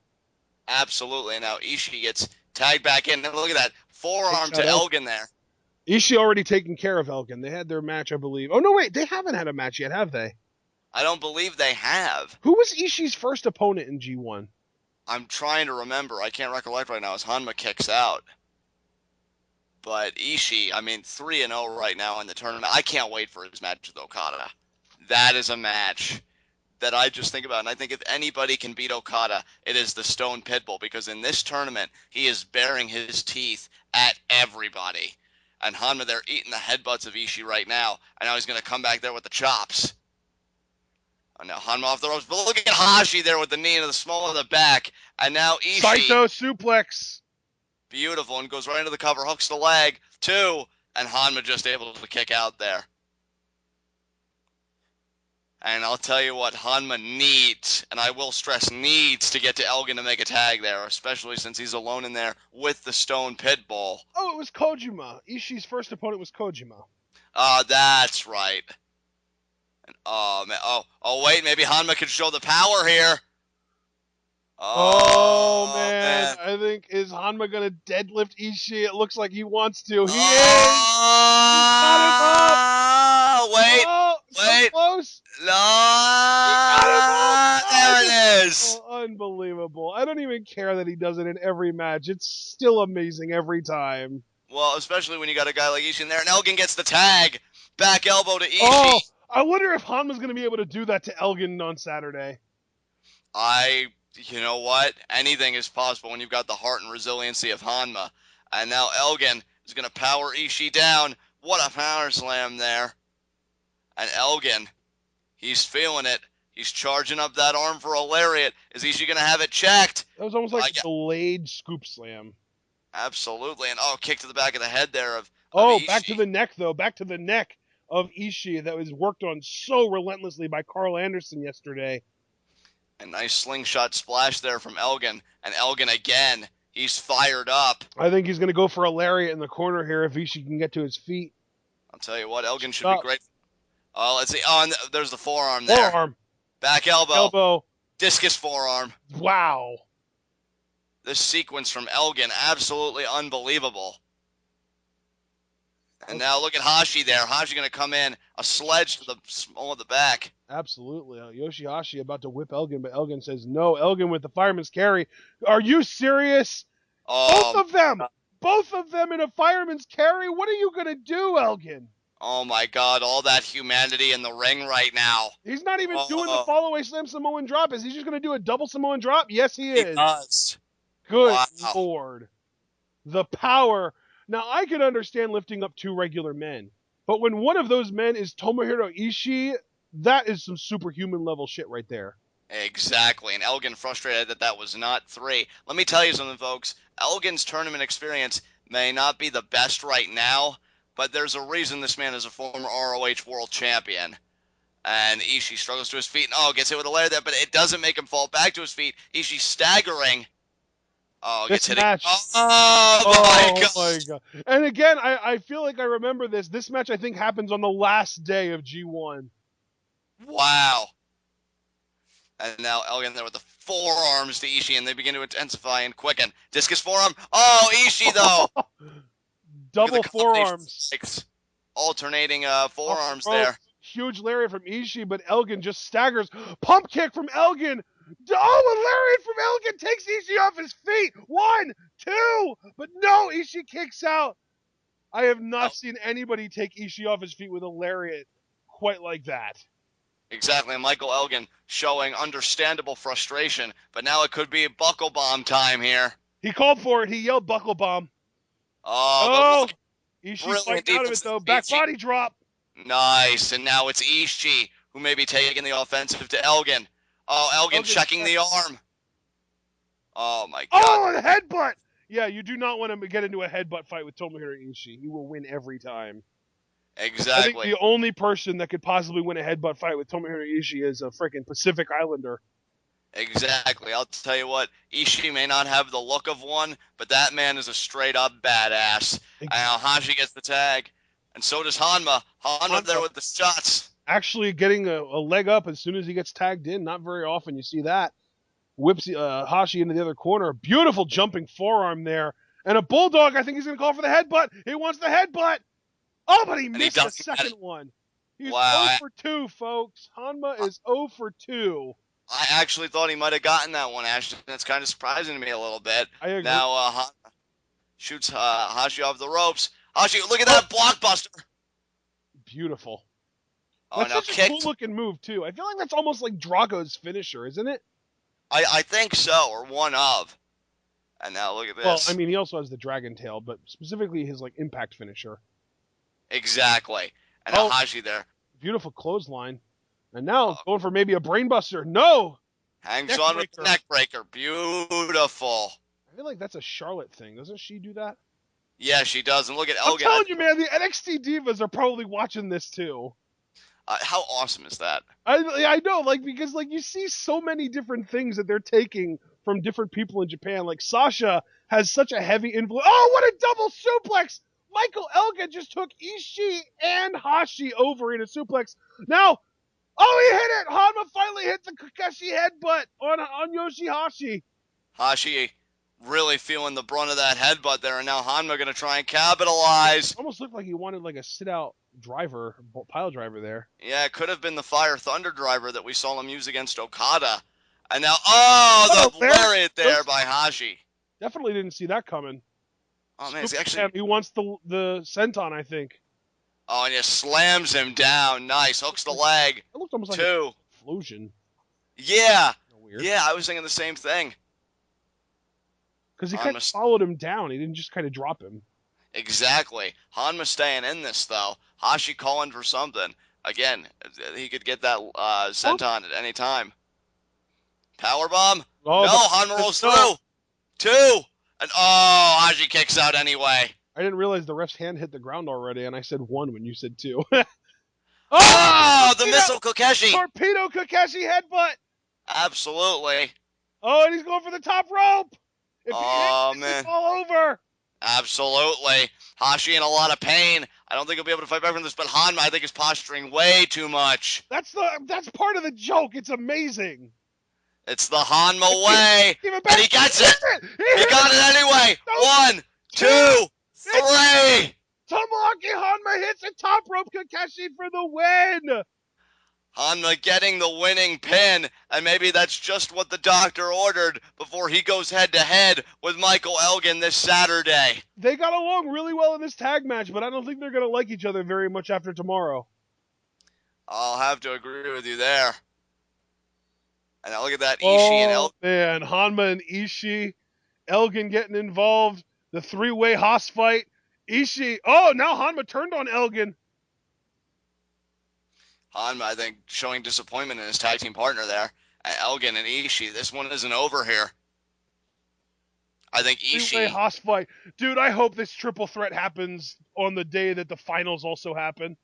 [SPEAKER 2] Absolutely. And now Ishii gets tagged back in. And look at that. Forearm to Elgin there.
[SPEAKER 1] Ishii already taken care of Elgin. They had their match, I believe. Oh, no, wait. They haven't had a match yet, have they?
[SPEAKER 2] I don't believe they have.
[SPEAKER 1] Who was Ishii's first opponent in G1?
[SPEAKER 2] I'm trying to remember. I can't recollect right now as Honma kicks out. But Ishii, I mean, 3-0 right now in the tournament. I can't wait for his match with Okada. That is a match that I just think about. And I think if anybody can beat Okada, it is the Stone Pitbull. Because in this tournament, he is baring his teeth at everybody. And Honma, they're eating the headbutts of Ishii right now. And now he's going to come back there with the chops. Oh, now Honma off the ropes. But look at Hashi there with the knee into the small of the back. And now Ishii.
[SPEAKER 1] Saito suplex.
[SPEAKER 2] Beautiful. And goes right into the cover. Hooks the leg. 2. And Honma just able to kick out there. And I'll tell you what, Honma needs, and I will stress needs, to get to Elgin to make a tag there, especially since he's alone in there with the Stone Pitbull.
[SPEAKER 1] Oh, it was Kojima. Ishii's first opponent was Kojima.
[SPEAKER 2] That's right. And, oh, man. Oh, wait, maybe Honma could show the power here.
[SPEAKER 1] Oh, man. I think, is Honma going to deadlift Ishii? It looks like he wants to. He is! He's got him up!
[SPEAKER 2] Wait.
[SPEAKER 1] So close!
[SPEAKER 2] No! There it is!
[SPEAKER 1] Oh, unbelievable. I don't even care that he does it in every match. It's still amazing every time.
[SPEAKER 2] Well, especially when you got a guy like Ishii in there, and Elgin gets the tag. Back elbow to Ishii.
[SPEAKER 1] Oh, I wonder if Honma's going to be able to do that to Elgin on Saturday.
[SPEAKER 2] You know what? Anything is possible when you've got the heart and resiliency of Honma. And now Elgin is going to power Ishii down. What a power slam there. And Elgin, he's feeling it. He's charging up that arm for a lariat. Is Ishii going to have it checked?
[SPEAKER 1] That was almost like a delayed scoop slam.
[SPEAKER 2] Absolutely. And kick to the back of the head there of
[SPEAKER 1] Ishii.
[SPEAKER 2] Back
[SPEAKER 1] to the neck, though. Back to the neck of Ishii that was worked on so relentlessly by Karl Anderson yesterday.
[SPEAKER 2] A nice slingshot splash there from Elgin. And Elgin again. He's fired up.
[SPEAKER 1] I think he's going to go for a lariat in the corner here if Ishii can get to his feet.
[SPEAKER 2] I'll tell you what, Elgin should be great. Oh, let's see. Oh, and there's the forearm there.
[SPEAKER 1] Forearm.
[SPEAKER 2] Back elbow. Discus forearm.
[SPEAKER 1] Wow.
[SPEAKER 2] This sequence from Elgin, absolutely unbelievable. And now look at Hashi there. Hashi going to come in. A sledge to the small of the back.
[SPEAKER 1] Absolutely. Yoshi-Hashi about to whip Elgin, but Elgin says no. Elgin with the fireman's carry. Are you serious? Both of them! Both of them in a fireman's carry? What are you going to do, Elgin?
[SPEAKER 2] Oh, my God. All that humanity in the ring right now.
[SPEAKER 1] He's not even doing the fall-away slam Samoan drop. Is he just going to do a double Samoan drop? Yes, he is.
[SPEAKER 2] He does.
[SPEAKER 1] Good Lord. The power. Now, I can understand lifting up 2 regular men, but when one of those men is Tomohiro Ishii, that is some superhuman level shit right there.
[SPEAKER 2] Exactly, and Elgin frustrated that was not 3. Let me tell you something, folks. Elgin's tournament experience may not be the best right now, but there's a reason this man is a former ROH world champion. And Ishii struggles to his feet, and gets hit with a layer there, but it doesn't make him fall back to his feet. Ishii staggering. Gets hit. Oh, my God.
[SPEAKER 1] And again, I feel like I remember this. This match, I think, happens on the last day of G1.
[SPEAKER 2] Wow. And now Elgin there with the forearms to Ishii, and they begin to intensify and quicken. Discus forearm. Oh, Ishii, though.
[SPEAKER 1] Double forearms.
[SPEAKER 2] Alternating forearms there.
[SPEAKER 1] Huge lariat from Ishii, but Elgin just staggers. Pump kick from Elgin. Oh, a lariat from Elgin takes Ishii off his feet. 1, 2. But no, Ishii kicks out. I have not seen anybody take Ishii off his feet with a lariat quite like that.
[SPEAKER 2] Exactly. Michael Elgin showing understandable frustration, but now it could be buckle bomb time here.
[SPEAKER 1] He called for it. He yelled buckle bomb.
[SPEAKER 2] Oh, but look,
[SPEAKER 1] Ishii
[SPEAKER 2] brilliant
[SPEAKER 1] fighting out of
[SPEAKER 2] defense.
[SPEAKER 1] it, though. Back body drop.
[SPEAKER 2] Nice. And now it's Ishii who may be taking the offensive to Elgin. Oh, Elgin checking the arm. Oh, my God.
[SPEAKER 1] Oh, a headbutt. Yeah, you do not want to get into a headbutt fight with Tomohiro Ishii. He will win every time.
[SPEAKER 2] Exactly.
[SPEAKER 1] I think the only person that could possibly win a headbutt fight with Tomohiro Ishii is a freaking Pacific Islander.
[SPEAKER 2] Exactly. I'll tell you what, Ishii may not have the look of one, but that man is a straight-up badass. Exactly. Now Hashi gets the tag, and so does Honma. Honma there with the shots.
[SPEAKER 1] Actually getting a leg up as soon as he gets tagged in. Not very often you see that. Whips Hashi into the other corner. Beautiful jumping forearm there. And a bulldog, I think he's going to call for the headbutt. He wants the headbutt. Oh, but he missed the second one. He's 0 for 2, folks. Honma is 0 for 2.
[SPEAKER 2] I actually thought he might have gotten that one, Ashton. That's kind of surprising to me a little bit.
[SPEAKER 1] I agree.
[SPEAKER 2] Now, Honma shoots Hashi off the ropes. Hashi, look at that blockbuster.
[SPEAKER 1] Beautiful.
[SPEAKER 2] Oh,
[SPEAKER 1] that's such a cool-looking move, too. I feel like that's almost like Drago's finisher, isn't it?
[SPEAKER 2] I think so, or one of. And now look at this.
[SPEAKER 1] Well, I mean, he also has the dragon tail, but specifically his like impact finisher.
[SPEAKER 2] Exactly. And now Hashi there.
[SPEAKER 1] Beautiful clothesline. And now going for maybe a brainbuster. No!
[SPEAKER 2] Hangs on with the neck breaker. Beautiful.
[SPEAKER 1] I feel like that's a Charlotte thing. Doesn't she do that?
[SPEAKER 2] Yeah, she does. And look at Elgin.
[SPEAKER 1] I'm telling you, man, the NXT divas are probably watching this too.
[SPEAKER 2] How awesome is that?
[SPEAKER 1] I know, like, because like you see so many different things that they're taking from different people in Japan. Like Sasha has such a heavy influence. Oh, what a double suplex! Michael Elgin just took Ishii and Hashi over in a suplex. Now, he hit it! Honma finally hits the Kakashi headbutt on Yoshi-Hashi.
[SPEAKER 2] Hashi really feeling the brunt of that headbutt there, and now Honma going to try and capitalize.
[SPEAKER 1] It almost looked like he wanted like a sit-out pile driver there.
[SPEAKER 2] Yeah, it could have been the Fire Thunder driver that we saw him use against Okada. And now, the lariat there by Hashi.
[SPEAKER 1] Definitely didn't see that coming.
[SPEAKER 2] Oh, man,
[SPEAKER 1] he wants the senton, I think.
[SPEAKER 2] Oh, and just slams him down. Nice. Hooks the leg.
[SPEAKER 1] It looked almost like an explosion.
[SPEAKER 2] Yeah. Yeah, I was thinking the same thing.
[SPEAKER 1] Because he kind of followed him down. He didn't just kind of drop him.
[SPEAKER 2] Exactly. Honma staying in this, though. Hashi calling for something. Again, he could get that senton at any time. Powerbomb? No, Honma rolls through. 2. And Hashi kicks out anyway.
[SPEAKER 1] I didn't realize the ref's hand hit the ground already, and I said 1 when you said 2.
[SPEAKER 2] The missile Kokeshi.
[SPEAKER 1] Torpedo Kokeshi headbutt.
[SPEAKER 2] Absolutely.
[SPEAKER 1] Oh, and he's going for the top rope. If he hits,
[SPEAKER 2] man.
[SPEAKER 1] It's all over.
[SPEAKER 2] Absolutely. Hashi in a lot of pain. I don't think he'll be able to fight back from this, but Honma, I think, is posturing way too much.
[SPEAKER 1] That's part of the joke. It's amazing.
[SPEAKER 2] It's the Honma way. And he gets it. He got it anyway. 1, 2, 3.
[SPEAKER 1] Tomoaki Honma hits a top rope Kakashi for the win.
[SPEAKER 2] Honma getting the winning pin, and maybe that's just what the doctor ordered before he goes head-to-head with Michael Elgin this Saturday.
[SPEAKER 1] They got along really well in this tag match, but I don't think they're going to like each other very much after tomorrow.
[SPEAKER 2] I'll have to agree with you there. And now look at that, Ishii and Elgin.
[SPEAKER 1] Man, Honma and Ishii, Elgin getting involved, the three-way Haas fight. Ishii, now Honma turned on Elgin.
[SPEAKER 2] Honma, I think, showing disappointment in his tag team partner there. Elgin and Ishii, this one isn't over here. I think Ishii...
[SPEAKER 1] Three-way Haas fight. Dude, I hope this triple threat happens on the day that the finals also happen.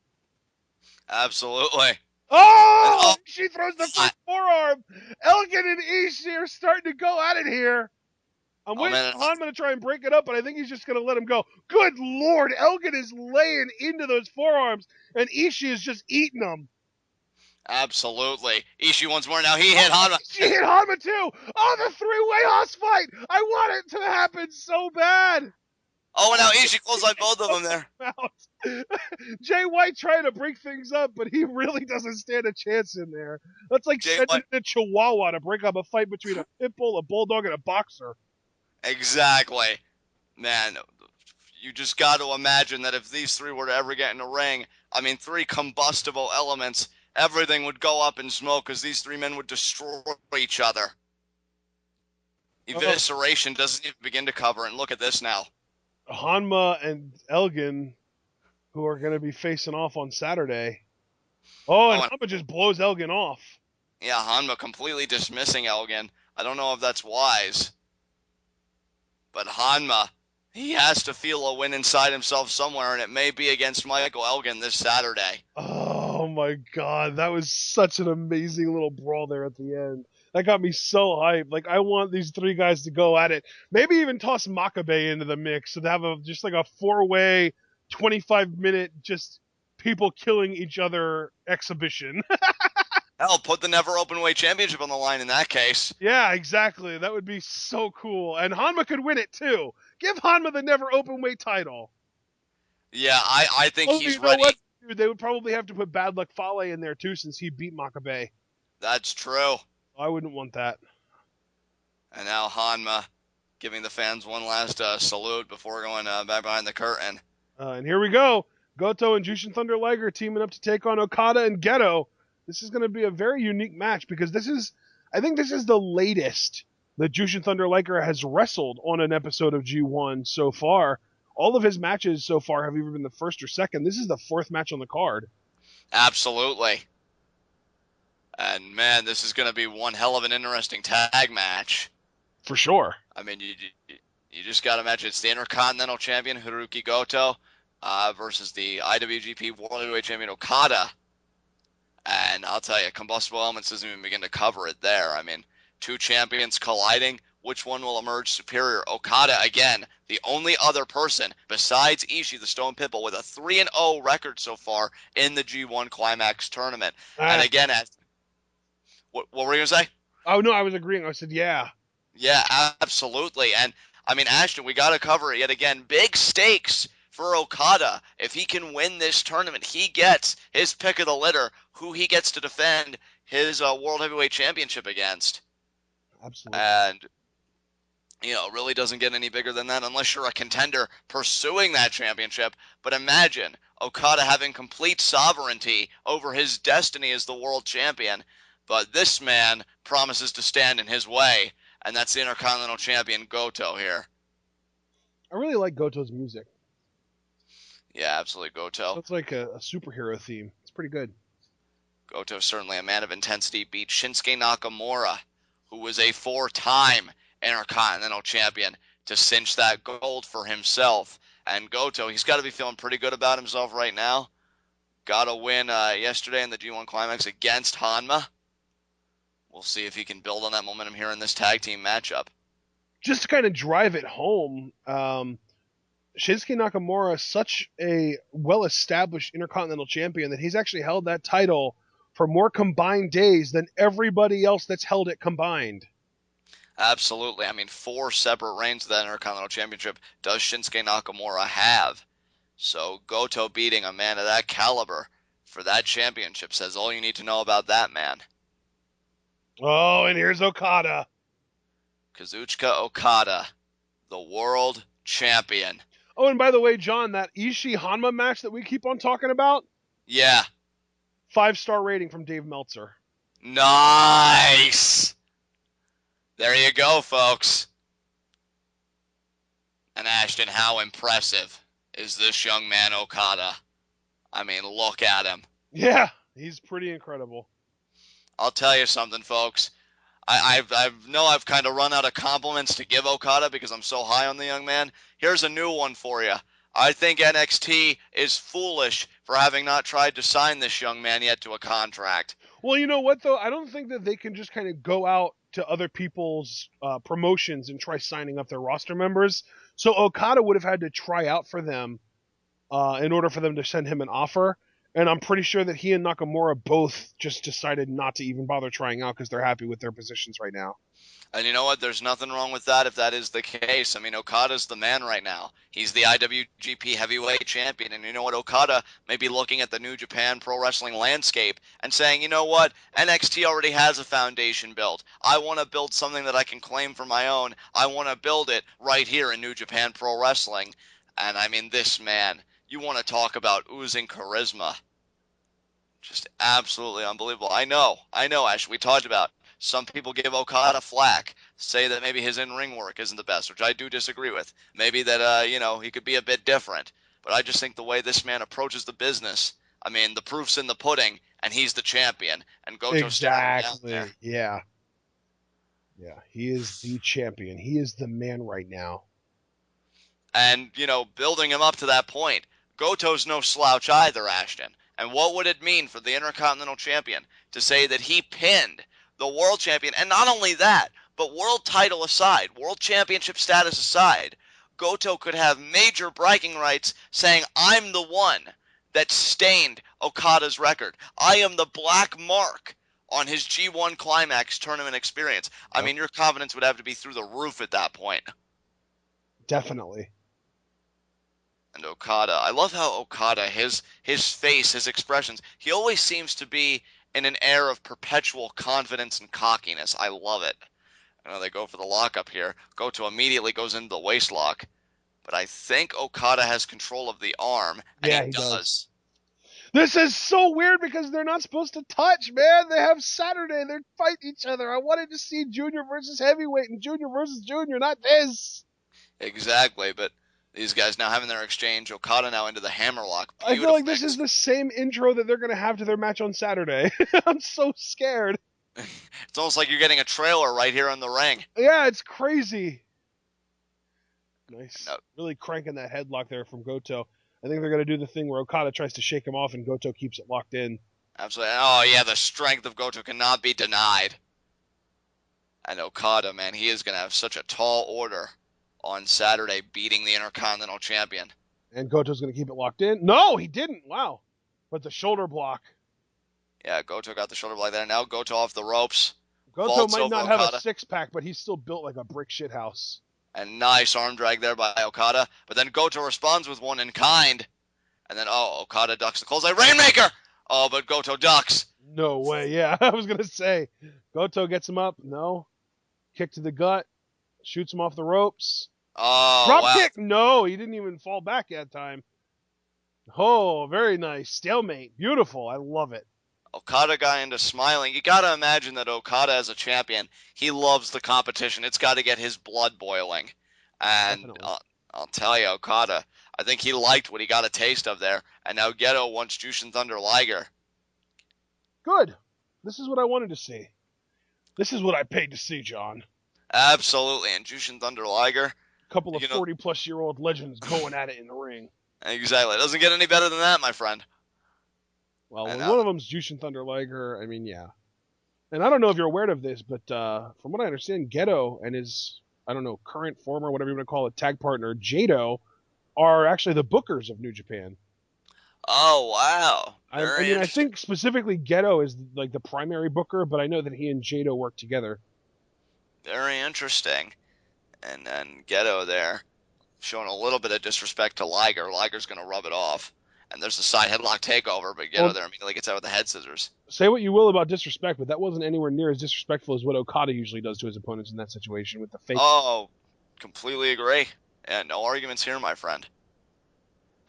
[SPEAKER 2] Absolutely.
[SPEAKER 1] Ishii throws the first forearm. Elgin and Ishii are starting to go at it here. I'm waiting for Honma to try and break it up, but I think he's just going to let him go. Good Lord, Elgin is laying into those forearms, and Ishii is just eating them.
[SPEAKER 2] Absolutely. Ishii once more now. He hit Honma.
[SPEAKER 1] She hit Honma too. The three-way Haas fight. I want it to happen so bad.
[SPEAKER 2] And now Ishii clotheslined both of them there.
[SPEAKER 1] Jay White trying to break things up, but he really doesn't stand a chance in there. That's like sending a Chihuahua to break up a fight between a pit bull, a bulldog, and a boxer.
[SPEAKER 2] Exactly. Man, you just got to imagine that if these three were to ever get in a ring, I mean, three combustible elements, everything would go up in smoke because these three men would destroy each other.
[SPEAKER 1] Oh,
[SPEAKER 2] Evisceration doesn't even begin to cover, and look at this now.
[SPEAKER 1] Honma and Elgin, who are going to be facing off on Saturday. Oh, and
[SPEAKER 2] Oh, and
[SPEAKER 1] Honma just blows Elgin off.
[SPEAKER 2] yeah, Honma completely dismissing Elgin. I don't know if that's wise, but Honma, he has to feel a win inside himself somewhere, and it may be against Michael Elgin this Saturday.
[SPEAKER 1] Oh my god, that was such an amazing little brawl there at the end. That got me so hyped. Like, I want these three guys to go at it. Maybe even toss Makabe into the mix so to have just like a 4-way, 25-minute just people killing each other exhibition.
[SPEAKER 2] Hell, put the Never Openweight Championship on the line in that case.
[SPEAKER 1] Yeah, exactly. That would be so cool. And Honma could win it too. Give Honma the never openweight title.
[SPEAKER 2] Yeah, I think
[SPEAKER 1] Oh,
[SPEAKER 2] he's
[SPEAKER 1] you know
[SPEAKER 2] ready.
[SPEAKER 1] what? Dude, they would probably have to put Bad Luck Fale in there too, since he beat Makabe.
[SPEAKER 2] That's true.
[SPEAKER 1] I wouldn't want that.
[SPEAKER 2] And now Honma giving the fans one last salute before going back behind the curtain.
[SPEAKER 1] And here we go. Goto and Jushin Thunder Liger teaming up to take on Okada and Gedo. This is going to be a very unique match because I think this is the latest that Jushin Thunder Liger has wrestled on an episode of G1 so far. All of his matches so far have either been the first or second. This is the fourth match on the card.
[SPEAKER 2] Absolutely. And man, this is going to be one hell of an interesting tag match.
[SPEAKER 1] For sure.
[SPEAKER 2] I mean, you just got to imagine it's the Intercontinental Champion Hirooki Goto versus the IWGP World Heavyweight Champion Okada. And I'll tell you, Combustible Elements doesn't even begin to cover it there. I mean, two champions colliding. Which one will emerge superior? Okada, again, the only other person besides Ishii, the Stone Pitbull, with a 3-0 record so far in the G1 Climax tournament. And again, what were you going to say?
[SPEAKER 1] Oh, no, I was agreeing. I said, yeah.
[SPEAKER 2] Yeah, absolutely. And, I mean, Ashton, we got to cover it yet again. Big stakes for Okada. If he can win this tournament, he gets his pick of the litter, who he gets to defend his World Heavyweight Championship against.
[SPEAKER 1] Absolutely.
[SPEAKER 2] And, you know, really doesn't get any bigger than that unless you're a contender pursuing that championship. But imagine Okada having complete sovereignty over his destiny as the world champion. But this man promises to stand in his way, and that's the Intercontinental Champion Goto here.
[SPEAKER 1] I really like Goto's music.
[SPEAKER 2] Yeah, absolutely, Goto.
[SPEAKER 1] It's like a superhero theme. It's pretty good.
[SPEAKER 2] Goto, certainly a man of intensity, beat Shinsuke Nakamura, who was a 4-time Intercontinental Champion, to cinch that gold for himself. And Goto, he's got to be feeling pretty good about himself right now. Got a win yesterday in the G1 Climax against Honma. We'll see if he can build on that momentum here in this tag team matchup.
[SPEAKER 1] Just to kind of drive it home, Shinsuke Nakamura is such a well-established Intercontinental Champion that he's actually held that title for more combined days than everybody else that's held it combined.
[SPEAKER 2] Absolutely. I mean, 4 separate reigns of that Intercontinental Championship does Shinsuke Nakamura have. So Goto beating a man of that caliber for that championship says all you need to know about that man.
[SPEAKER 1] Oh, and here's Okada.
[SPEAKER 2] Kazuchika Okada, the world champion.
[SPEAKER 1] Oh, and by the way, John, that Ishii-Honma match that we keep on talking about?
[SPEAKER 2] Yeah.
[SPEAKER 1] 5-star rating from Dave Meltzer.
[SPEAKER 2] Nice. There you go, folks. And Ashton, how impressive is this young man Okada? I mean, look at him.
[SPEAKER 1] Yeah, he's pretty incredible.
[SPEAKER 2] I'll tell you something, folks. I know I've kind of run out of compliments to give Okada because I'm so high on the young man. Here's a new one for you. I think NXT is foolish for having not tried to sign this young man yet to a contract.
[SPEAKER 1] Well, you know what, though? I don't think that they can just kind of go out to other people's promotions and try signing up their roster members. So Okada would have had to try out for them in order for them to send him an offer. And I'm pretty sure that he and Nakamura both just decided not to even bother trying out because they're happy with their positions right now.
[SPEAKER 2] And you know what? There's nothing wrong with that if that is the case. I mean, Okada's the man right now. He's the IWGP Heavyweight Champion. And you know what? Okada may be looking at the New Japan Pro Wrestling landscape and saying, you know what? NXT already has a foundation built. I want to build something that I can claim for my own. I want to build it right here in New Japan Pro Wrestling. And I mean, this man, you want to talk about oozing charisma. Just absolutely unbelievable. I know, Ash. We talked about some people give Okada flack, say that maybe his in-ring work isn't the best, which I do disagree with. Maybe that, he could be a bit different. But I just think the way this man approaches the business, I mean, the proof's in the pudding, and he's the champion, and Goto's staring him down there.
[SPEAKER 1] Exactly. Yeah. Yeah. He is the champion. He is the man right now.
[SPEAKER 2] And, building him up to that point, Goto's no slouch either, Ashton. And what would it mean for the Intercontinental Champion to say that he pinned the World Champion? And not only that, but world title aside, World Championship status aside, Goto could have major bragging rights saying, I'm the one that stained Okada's record. I am the black mark on his G1 Climax tournament experience. Yep. I mean, your confidence would have to be through the roof at that point.
[SPEAKER 1] Definitely.
[SPEAKER 2] And Okada, I love how Okada, his face, his expressions, he always seems to be in an air of perpetual confidence and cockiness. I love it. They go for the lockup here. Goto immediately goes into the waist lock. But I think Okada has control of the arm, and
[SPEAKER 1] yeah,
[SPEAKER 2] he does.
[SPEAKER 1] This is so weird because they're not supposed to touch, man. They have Saturday. They fight each other. I wanted to see Junior versus Heavyweight and Junior versus Junior, not this.
[SPEAKER 2] Exactly, but these guys now having their exchange. Okada now into the hammerlock.
[SPEAKER 1] I feel like this is the same intro that they're going to have to their match on Saturday. I'm so scared.
[SPEAKER 2] It's almost like you're getting a trailer right here in the ring.
[SPEAKER 1] Yeah, it's crazy. Nice. Really cranking that headlock there from Goto. I think they're going to do the thing where Okada tries to shake him off and Goto keeps it locked in.
[SPEAKER 2] Absolutely. Oh, yeah, the strength of Goto cannot be denied. And Okada, man, he is going to have such a tall order on Saturday beating the Intercontinental Champion.
[SPEAKER 1] And Goto's going to keep it locked in? No, he didn't. Wow. But the shoulder block.
[SPEAKER 2] Yeah, Goto got the shoulder block there. Now Goto off the ropes.
[SPEAKER 1] Goto might not have a six-pack, but he's still built like a brick shithouse.
[SPEAKER 2] And nice arm drag there by Okada. But then Goto responds with one in kind. And then, Okada ducks the clothesline. Rainmaker! Oh, but Goto ducks.
[SPEAKER 1] No way. Yeah, I was going to say. Goto gets him up. No. Kick to the gut. Shoots him off the ropes.
[SPEAKER 2] Oh,
[SPEAKER 1] Drop kick. No, he didn't even fall back that time. Oh, very nice. Stalemate. Beautiful. I love it.
[SPEAKER 2] Okada got into smiling. You got to imagine that Okada as a champion, he loves the competition. It's got to get his blood boiling. And I'll tell you, Okada, I think he liked what he got a taste of there. And now Gedo wants Jushin Thunder Liger.
[SPEAKER 1] Good. This is what I wanted to see. This is what I paid to see, John.
[SPEAKER 2] Absolutely. And Jushin Thunder Liger.
[SPEAKER 1] A couple of 40-plus-year-old legends going at it in the ring.
[SPEAKER 2] Exactly. It doesn't get any better than that, my friend.
[SPEAKER 1] Well, when one of them's Jushin Thunder Liger, I mean, yeah. And I don't know if you're aware of this, but from what I understand, Gedo and his, current, former, whatever you want to call it, tag partner, Gedo, are actually the bookers of New Japan.
[SPEAKER 2] Oh, wow.
[SPEAKER 1] I think specifically Gedo is like the primary booker, but I know that he and Gedo work together.
[SPEAKER 2] Very interesting. And then Gedo there showing a little bit of disrespect to Liger. Liger's going to rub it off. And there's the side headlock takeover, but Gedo there immediately gets out with the head scissors.
[SPEAKER 1] Say what you will about disrespect, but that wasn't anywhere near as disrespectful as what Okada usually does to his opponents in that situation with the fake.
[SPEAKER 2] Oh, completely agree. Yeah, no arguments here, my friend.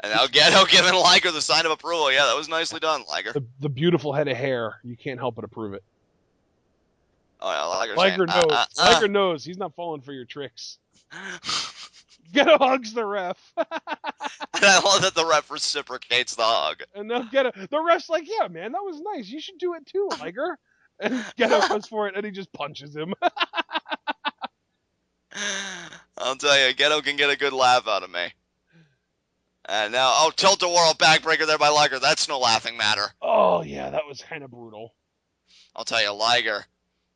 [SPEAKER 2] And now Gedo giving Liger the sign of approval. Yeah, that was nicely done, Liger.
[SPEAKER 1] The beautiful head of hair. You can't help but approve it.
[SPEAKER 2] Oh, yeah,
[SPEAKER 1] Liger knows. Liger knows. He's not falling for your tricks. Gedo hugs the ref.
[SPEAKER 2] And I love that the ref reciprocates the hug.
[SPEAKER 1] And now the ref's like, yeah, man, that was nice. You should do it too, Liger. And Gedo goes for it, and he just punches him.
[SPEAKER 2] I'll tell you, Gedo can get a good laugh out of me. And now, tilt-a-whirl backbreaker there by Liger. That's no laughing matter.
[SPEAKER 1] Oh, yeah, that was kind of brutal.
[SPEAKER 2] I'll tell you, Liger,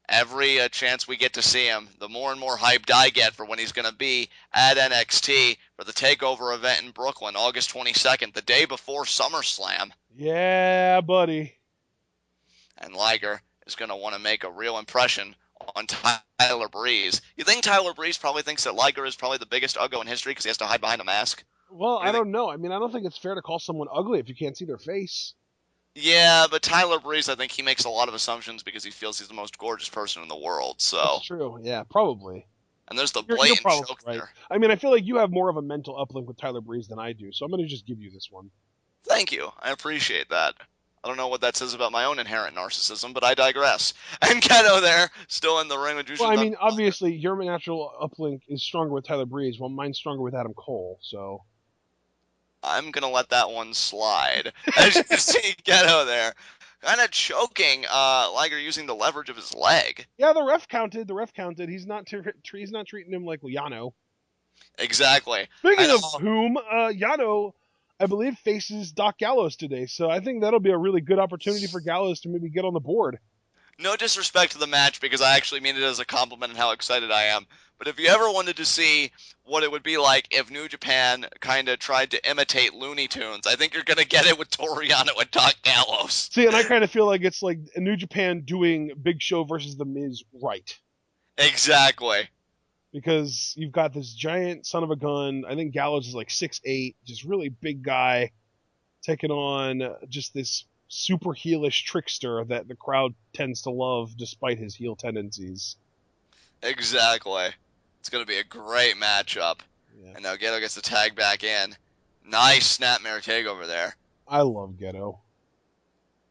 [SPEAKER 2] every chance we get to see him, the more and more hyped I get for when he's going to be at NXT for the TakeOver event in Brooklyn, August 22nd, the day before SummerSlam.
[SPEAKER 1] Yeah, buddy.
[SPEAKER 2] And Liger is going to want to make a real impression on Tyler Breeze. You think Tyler Breeze probably thinks that Liger is probably the biggest uggo in history because he has to hide behind a mask?
[SPEAKER 1] Well, I don't know. I mean, I don't think it's fair to call someone ugly if you can't see their face.
[SPEAKER 2] Yeah, but Tyler Breeze, I think he makes a lot of assumptions because he feels he's the most gorgeous person in the world. So
[SPEAKER 1] that's true. Yeah, probably.
[SPEAKER 2] And there's the
[SPEAKER 1] You're
[SPEAKER 2] blatant
[SPEAKER 1] probably
[SPEAKER 2] choke
[SPEAKER 1] right.
[SPEAKER 2] there.
[SPEAKER 1] I mean, I feel like you have more of a mental uplink with Tyler Breeze than I do, so I'm going to just give you this one.
[SPEAKER 2] Thank you. I appreciate that. I don't know what that says about my own inherent narcissism, but I digress. And Gedo there, still in the ring with Jushin.
[SPEAKER 1] Well, I mean, obviously, your natural uplink is stronger with Tyler Breeze, while mine's stronger with Adam Cole, so...
[SPEAKER 2] I'm going to let that one slide. As you see Gedo there, kind of choking Liger using the leverage of his leg.
[SPEAKER 1] Yeah, the ref counted. He's not treating him like Yano.
[SPEAKER 2] Exactly.
[SPEAKER 1] Speaking of whom, Yano, I believe, faces Doc Gallows today, so I think that'll be a really good opportunity for Gallows to maybe get on the board.
[SPEAKER 2] No disrespect to the match, because I actually mean it as a compliment and how excited I am. But if you ever wanted to see what it would be like if New Japan kind of tried to imitate Looney Tunes, I think you're going to get it with Toru Yano and Doc Gallows.
[SPEAKER 1] See, and I kind of feel like it's like New Japan doing Big Show versus The Miz right.
[SPEAKER 2] Exactly.
[SPEAKER 1] Because you've got this giant son of a gun. I think Gallows is like 6'8", just really big guy, taking on just this super heelish trickster that the crowd tends to love despite his heel tendencies.
[SPEAKER 2] Exactly. It's going to be a great matchup.
[SPEAKER 1] Yeah.
[SPEAKER 2] And now Gedo gets the tag back in. Nice snapmare takeover there.
[SPEAKER 1] I love Gedo.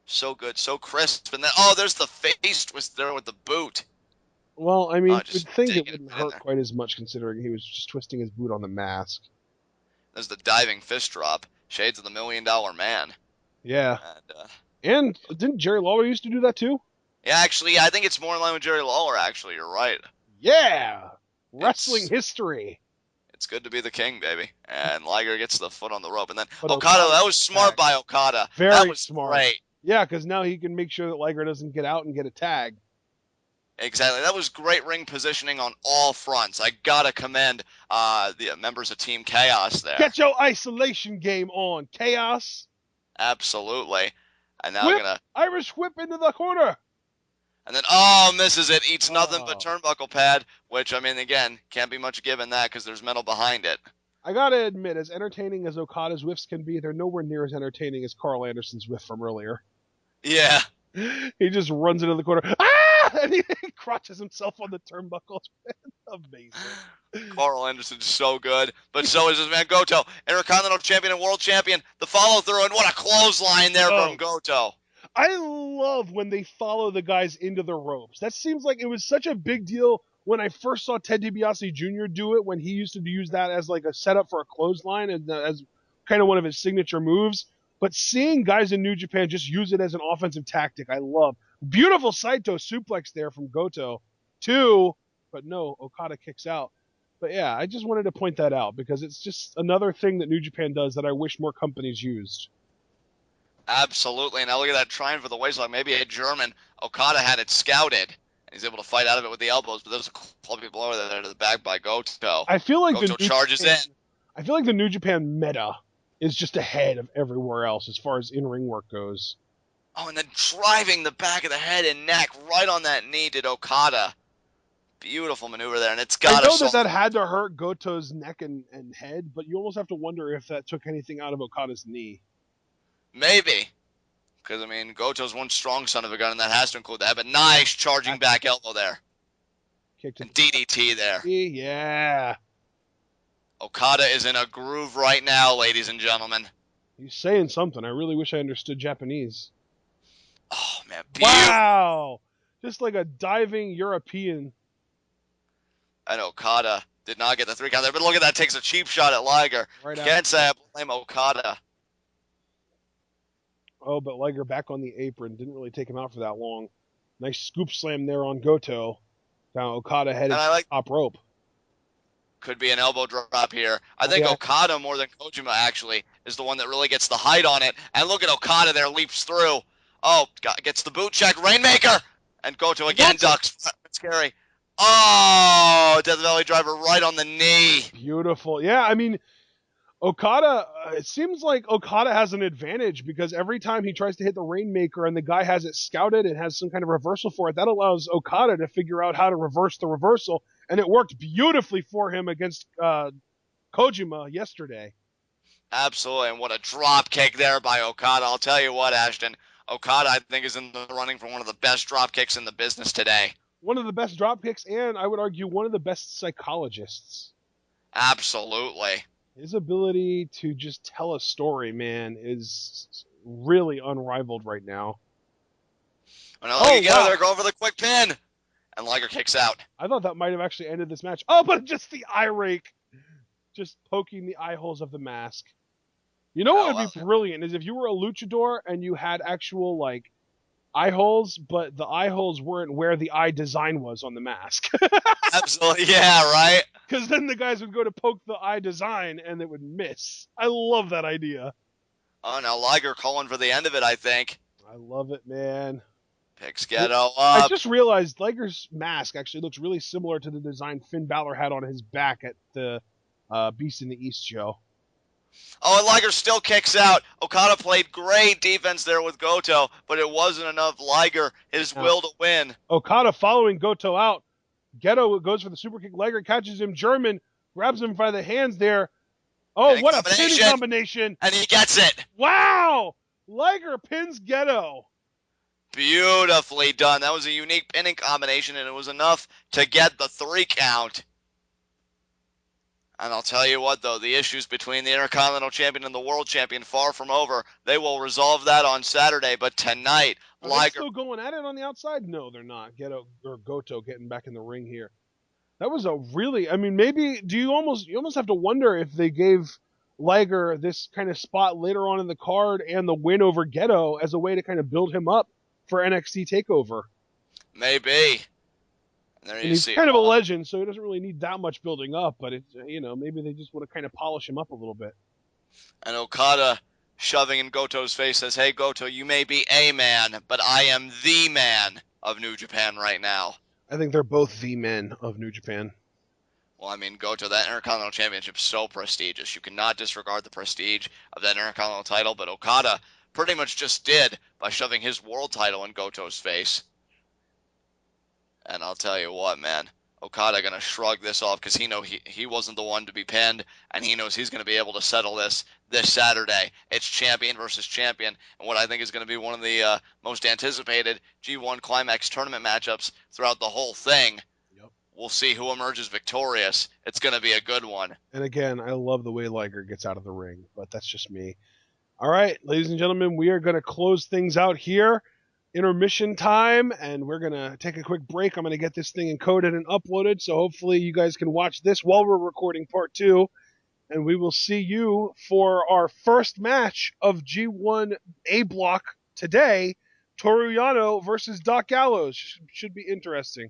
[SPEAKER 2] So good, so crisp. And then, there's the face twist there with the boot.
[SPEAKER 1] Well, I mean, you'd think it wouldn't hurt
[SPEAKER 2] there.
[SPEAKER 1] quite as much considering he was just twisting his boot on the mask.
[SPEAKER 2] There's the diving fist drop. Shades of the $1 Million Man.
[SPEAKER 1] Yeah. And didn't Jerry Lawler used to do that too?
[SPEAKER 2] Yeah, actually, I think it's more in line with Jerry Lawler, actually. You're right.
[SPEAKER 1] Yeah! Wrestling history.
[SPEAKER 2] It's good to be the king, baby. And Liger gets the foot on the rope. And then Okada, that was smart by Okada.
[SPEAKER 1] Very
[SPEAKER 2] that was
[SPEAKER 1] smart.
[SPEAKER 2] Great.
[SPEAKER 1] Yeah, because now he can make sure that Liger doesn't get out and get a tag.
[SPEAKER 2] Exactly. That was great ring positioning on all fronts. I gotta commend the members of Team Chaos there.
[SPEAKER 1] Get your isolation game on, Chaos.
[SPEAKER 2] Absolutely. And now
[SPEAKER 1] Irish whip into the corner.
[SPEAKER 2] And then, misses it. Eats nothing but turnbuckle pad, which, I mean, again, can't be much given that because there's metal behind it.
[SPEAKER 1] I gotta admit, as entertaining as Okada's whiffs can be, they're nowhere near as entertaining as Karl Anderson's whiff from earlier.
[SPEAKER 2] Yeah.
[SPEAKER 1] He just runs into the corner. And he crotches himself on the turnbuckles. Amazing.
[SPEAKER 2] Karl Anderson's so good, but so is his man Goto, Intercontinental Champion and World Champion. The follow through, and what a clothesline there from Goto.
[SPEAKER 1] I love when they follow the guys into the ropes. That seems like it was such a big deal when I first saw Ted DiBiase Jr. do it, when he used to use that as like a setup for a clothesline and as kind of one of his signature moves. But seeing guys in New Japan just use it as an offensive tactic, I love. Beautiful Saito suplex there from Goto. 2, but no, Okada kicks out. But yeah, I just wanted to point that out because it's just another thing that New Japan does that I wish more companies used.
[SPEAKER 2] Absolutely. Now look at that, trying for the waistlock. Maybe a German. Okada had it scouted, and he's able to fight out of it with the elbows, but there's a clubby blow there to the back by Goto.
[SPEAKER 1] I feel like
[SPEAKER 2] Goto charges in.
[SPEAKER 1] I feel like the New Japan meta is just ahead of everywhere else as far as in-ring work goes.
[SPEAKER 2] And then driving the back of the head and neck right on that knee did Okada. Beautiful maneuver there, and it's got to...
[SPEAKER 1] I know that had to hurt Goto's neck and head, but you almost have to wonder if that took anything out of Okada's knee.
[SPEAKER 2] Maybe. Because, I mean, Goto's one strong son of a gun, and that has to include that. But nice charging back elbow there. And DDT there.
[SPEAKER 1] Yeah.
[SPEAKER 2] Okada is in a groove right now, ladies and gentlemen.
[SPEAKER 1] He's saying something. I really wish I understood Japanese.
[SPEAKER 2] Oh, man.
[SPEAKER 1] Wow! Just like a diving European.
[SPEAKER 2] And Okada did not get the 3 count there, but look at that. Takes a cheap shot at Liger. Can't say I blame Okada.
[SPEAKER 1] Oh, but Liger back on the apron. Didn't really take him out for that long. Nice scoop slam there on Goto. Now Okada headed to top rope.
[SPEAKER 2] Could be an elbow drop here. I think Okada, more than Kojima, actually, is the one that really gets the height on it. And look at Okada there, leaps through. Gets the boot check. Rainmaker! And Goto again ducks. That's scary. Death Valley driver right on the knee.
[SPEAKER 1] Beautiful. Yeah, I mean... Okada, it seems like Okada has an advantage because every time he tries to hit the Rainmaker and the guy has it scouted and has some kind of reversal for it, that allows Okada to figure out how to reverse the reversal, and it worked beautifully for him against Kojima yesterday.
[SPEAKER 2] Absolutely, and what a drop kick there by Okada. I'll tell you what, Ashton, Okada, I think, is in the running for one of the best drop kicks in the business today.
[SPEAKER 1] one of the best drop kicks, and I would argue one of the best psychologists.
[SPEAKER 2] Absolutely.
[SPEAKER 1] His ability to just tell a story, man, is really unrivaled right now.
[SPEAKER 2] Oh, you get her there, go for the quick pin. And Liger kicks out.
[SPEAKER 1] I thought that might have actually ended this match. Oh, but just the eye rake. Just poking the eye holes of the mask. You know what would be brilliant is if you were a luchador and you had actual, like, eye holes, but the eye holes weren't where the eye design was on the mask.
[SPEAKER 2] Absolutely, yeah, right?
[SPEAKER 1] Because then the guys would go to poke the eye design and it would miss. I love that idea.
[SPEAKER 2] Oh, now Liger calling for the end of it, I think.
[SPEAKER 1] I love it, man.
[SPEAKER 2] Picks Gedo up.
[SPEAKER 1] I just realized Liger's mask actually looks really similar to the design Finn Balor had on his back at the Beast in the East show.
[SPEAKER 2] Oh, and Liger still kicks out. Okada played great defense there with Goto, but it wasn't enough. Liger, his will to win.
[SPEAKER 1] Okada following Goto out. Gedo goes for the super kick. Liger catches him. German grabs him by the hands there. Oh, what a pin combination.
[SPEAKER 2] And he gets it.
[SPEAKER 1] Wow. Liger pins Gedo.
[SPEAKER 2] Beautifully done. That was a unique pinning combination, and it was enough to get the 3 count. And I'll tell you what, though, the issues between the Intercontinental Champion and the World Champion far from over. They will resolve that on Saturday, but tonight,
[SPEAKER 1] Are they still going at it on the outside? No, they're not. Gedo or Goto getting back in the ring here. That was a really, I mean, maybe you almost have to wonder if they gave Liger this kind of spot later on in the card and the win over Gedo as a way to kind of build him up for NXT TakeOver.
[SPEAKER 2] Maybe.
[SPEAKER 1] And he's kind of a legend, so he doesn't really need that much building up, but it's, maybe they just want to kind of polish him up a little bit.
[SPEAKER 2] And Okada shoving in Goto's face says, hey, Goto, you may be a man, but I am the man of New Japan right now.
[SPEAKER 1] I think they're both the men of New Japan.
[SPEAKER 2] Well, I mean, Goto, that Intercontinental Championship is so prestigious. You cannot disregard the prestige of that Intercontinental title, but Okada pretty much just did by shoving his world title in Goto's face. And I'll tell you what, man, Okada going to shrug this off because he wasn't the one to be pinned, and he knows he's going to be able to settle this Saturday. It's champion versus champion, and what I think is going to be one of the most anticipated G1 Climax tournament matchups throughout the whole thing.
[SPEAKER 1] Yep.
[SPEAKER 2] We'll see who emerges victorious. It's going to be a good one.
[SPEAKER 1] And again, I love the way Liger gets out of the ring, but that's just me. All right, ladies and gentlemen, we are going to close things out here. Intermission time, and we're going to take a quick break. I'm going to get this thing encoded and uploaded, so hopefully you guys can watch this while we're recording part 2, and we will see you for our first match of G1 A Block today, Toru Yano versus Doc Gallows. Should be interesting.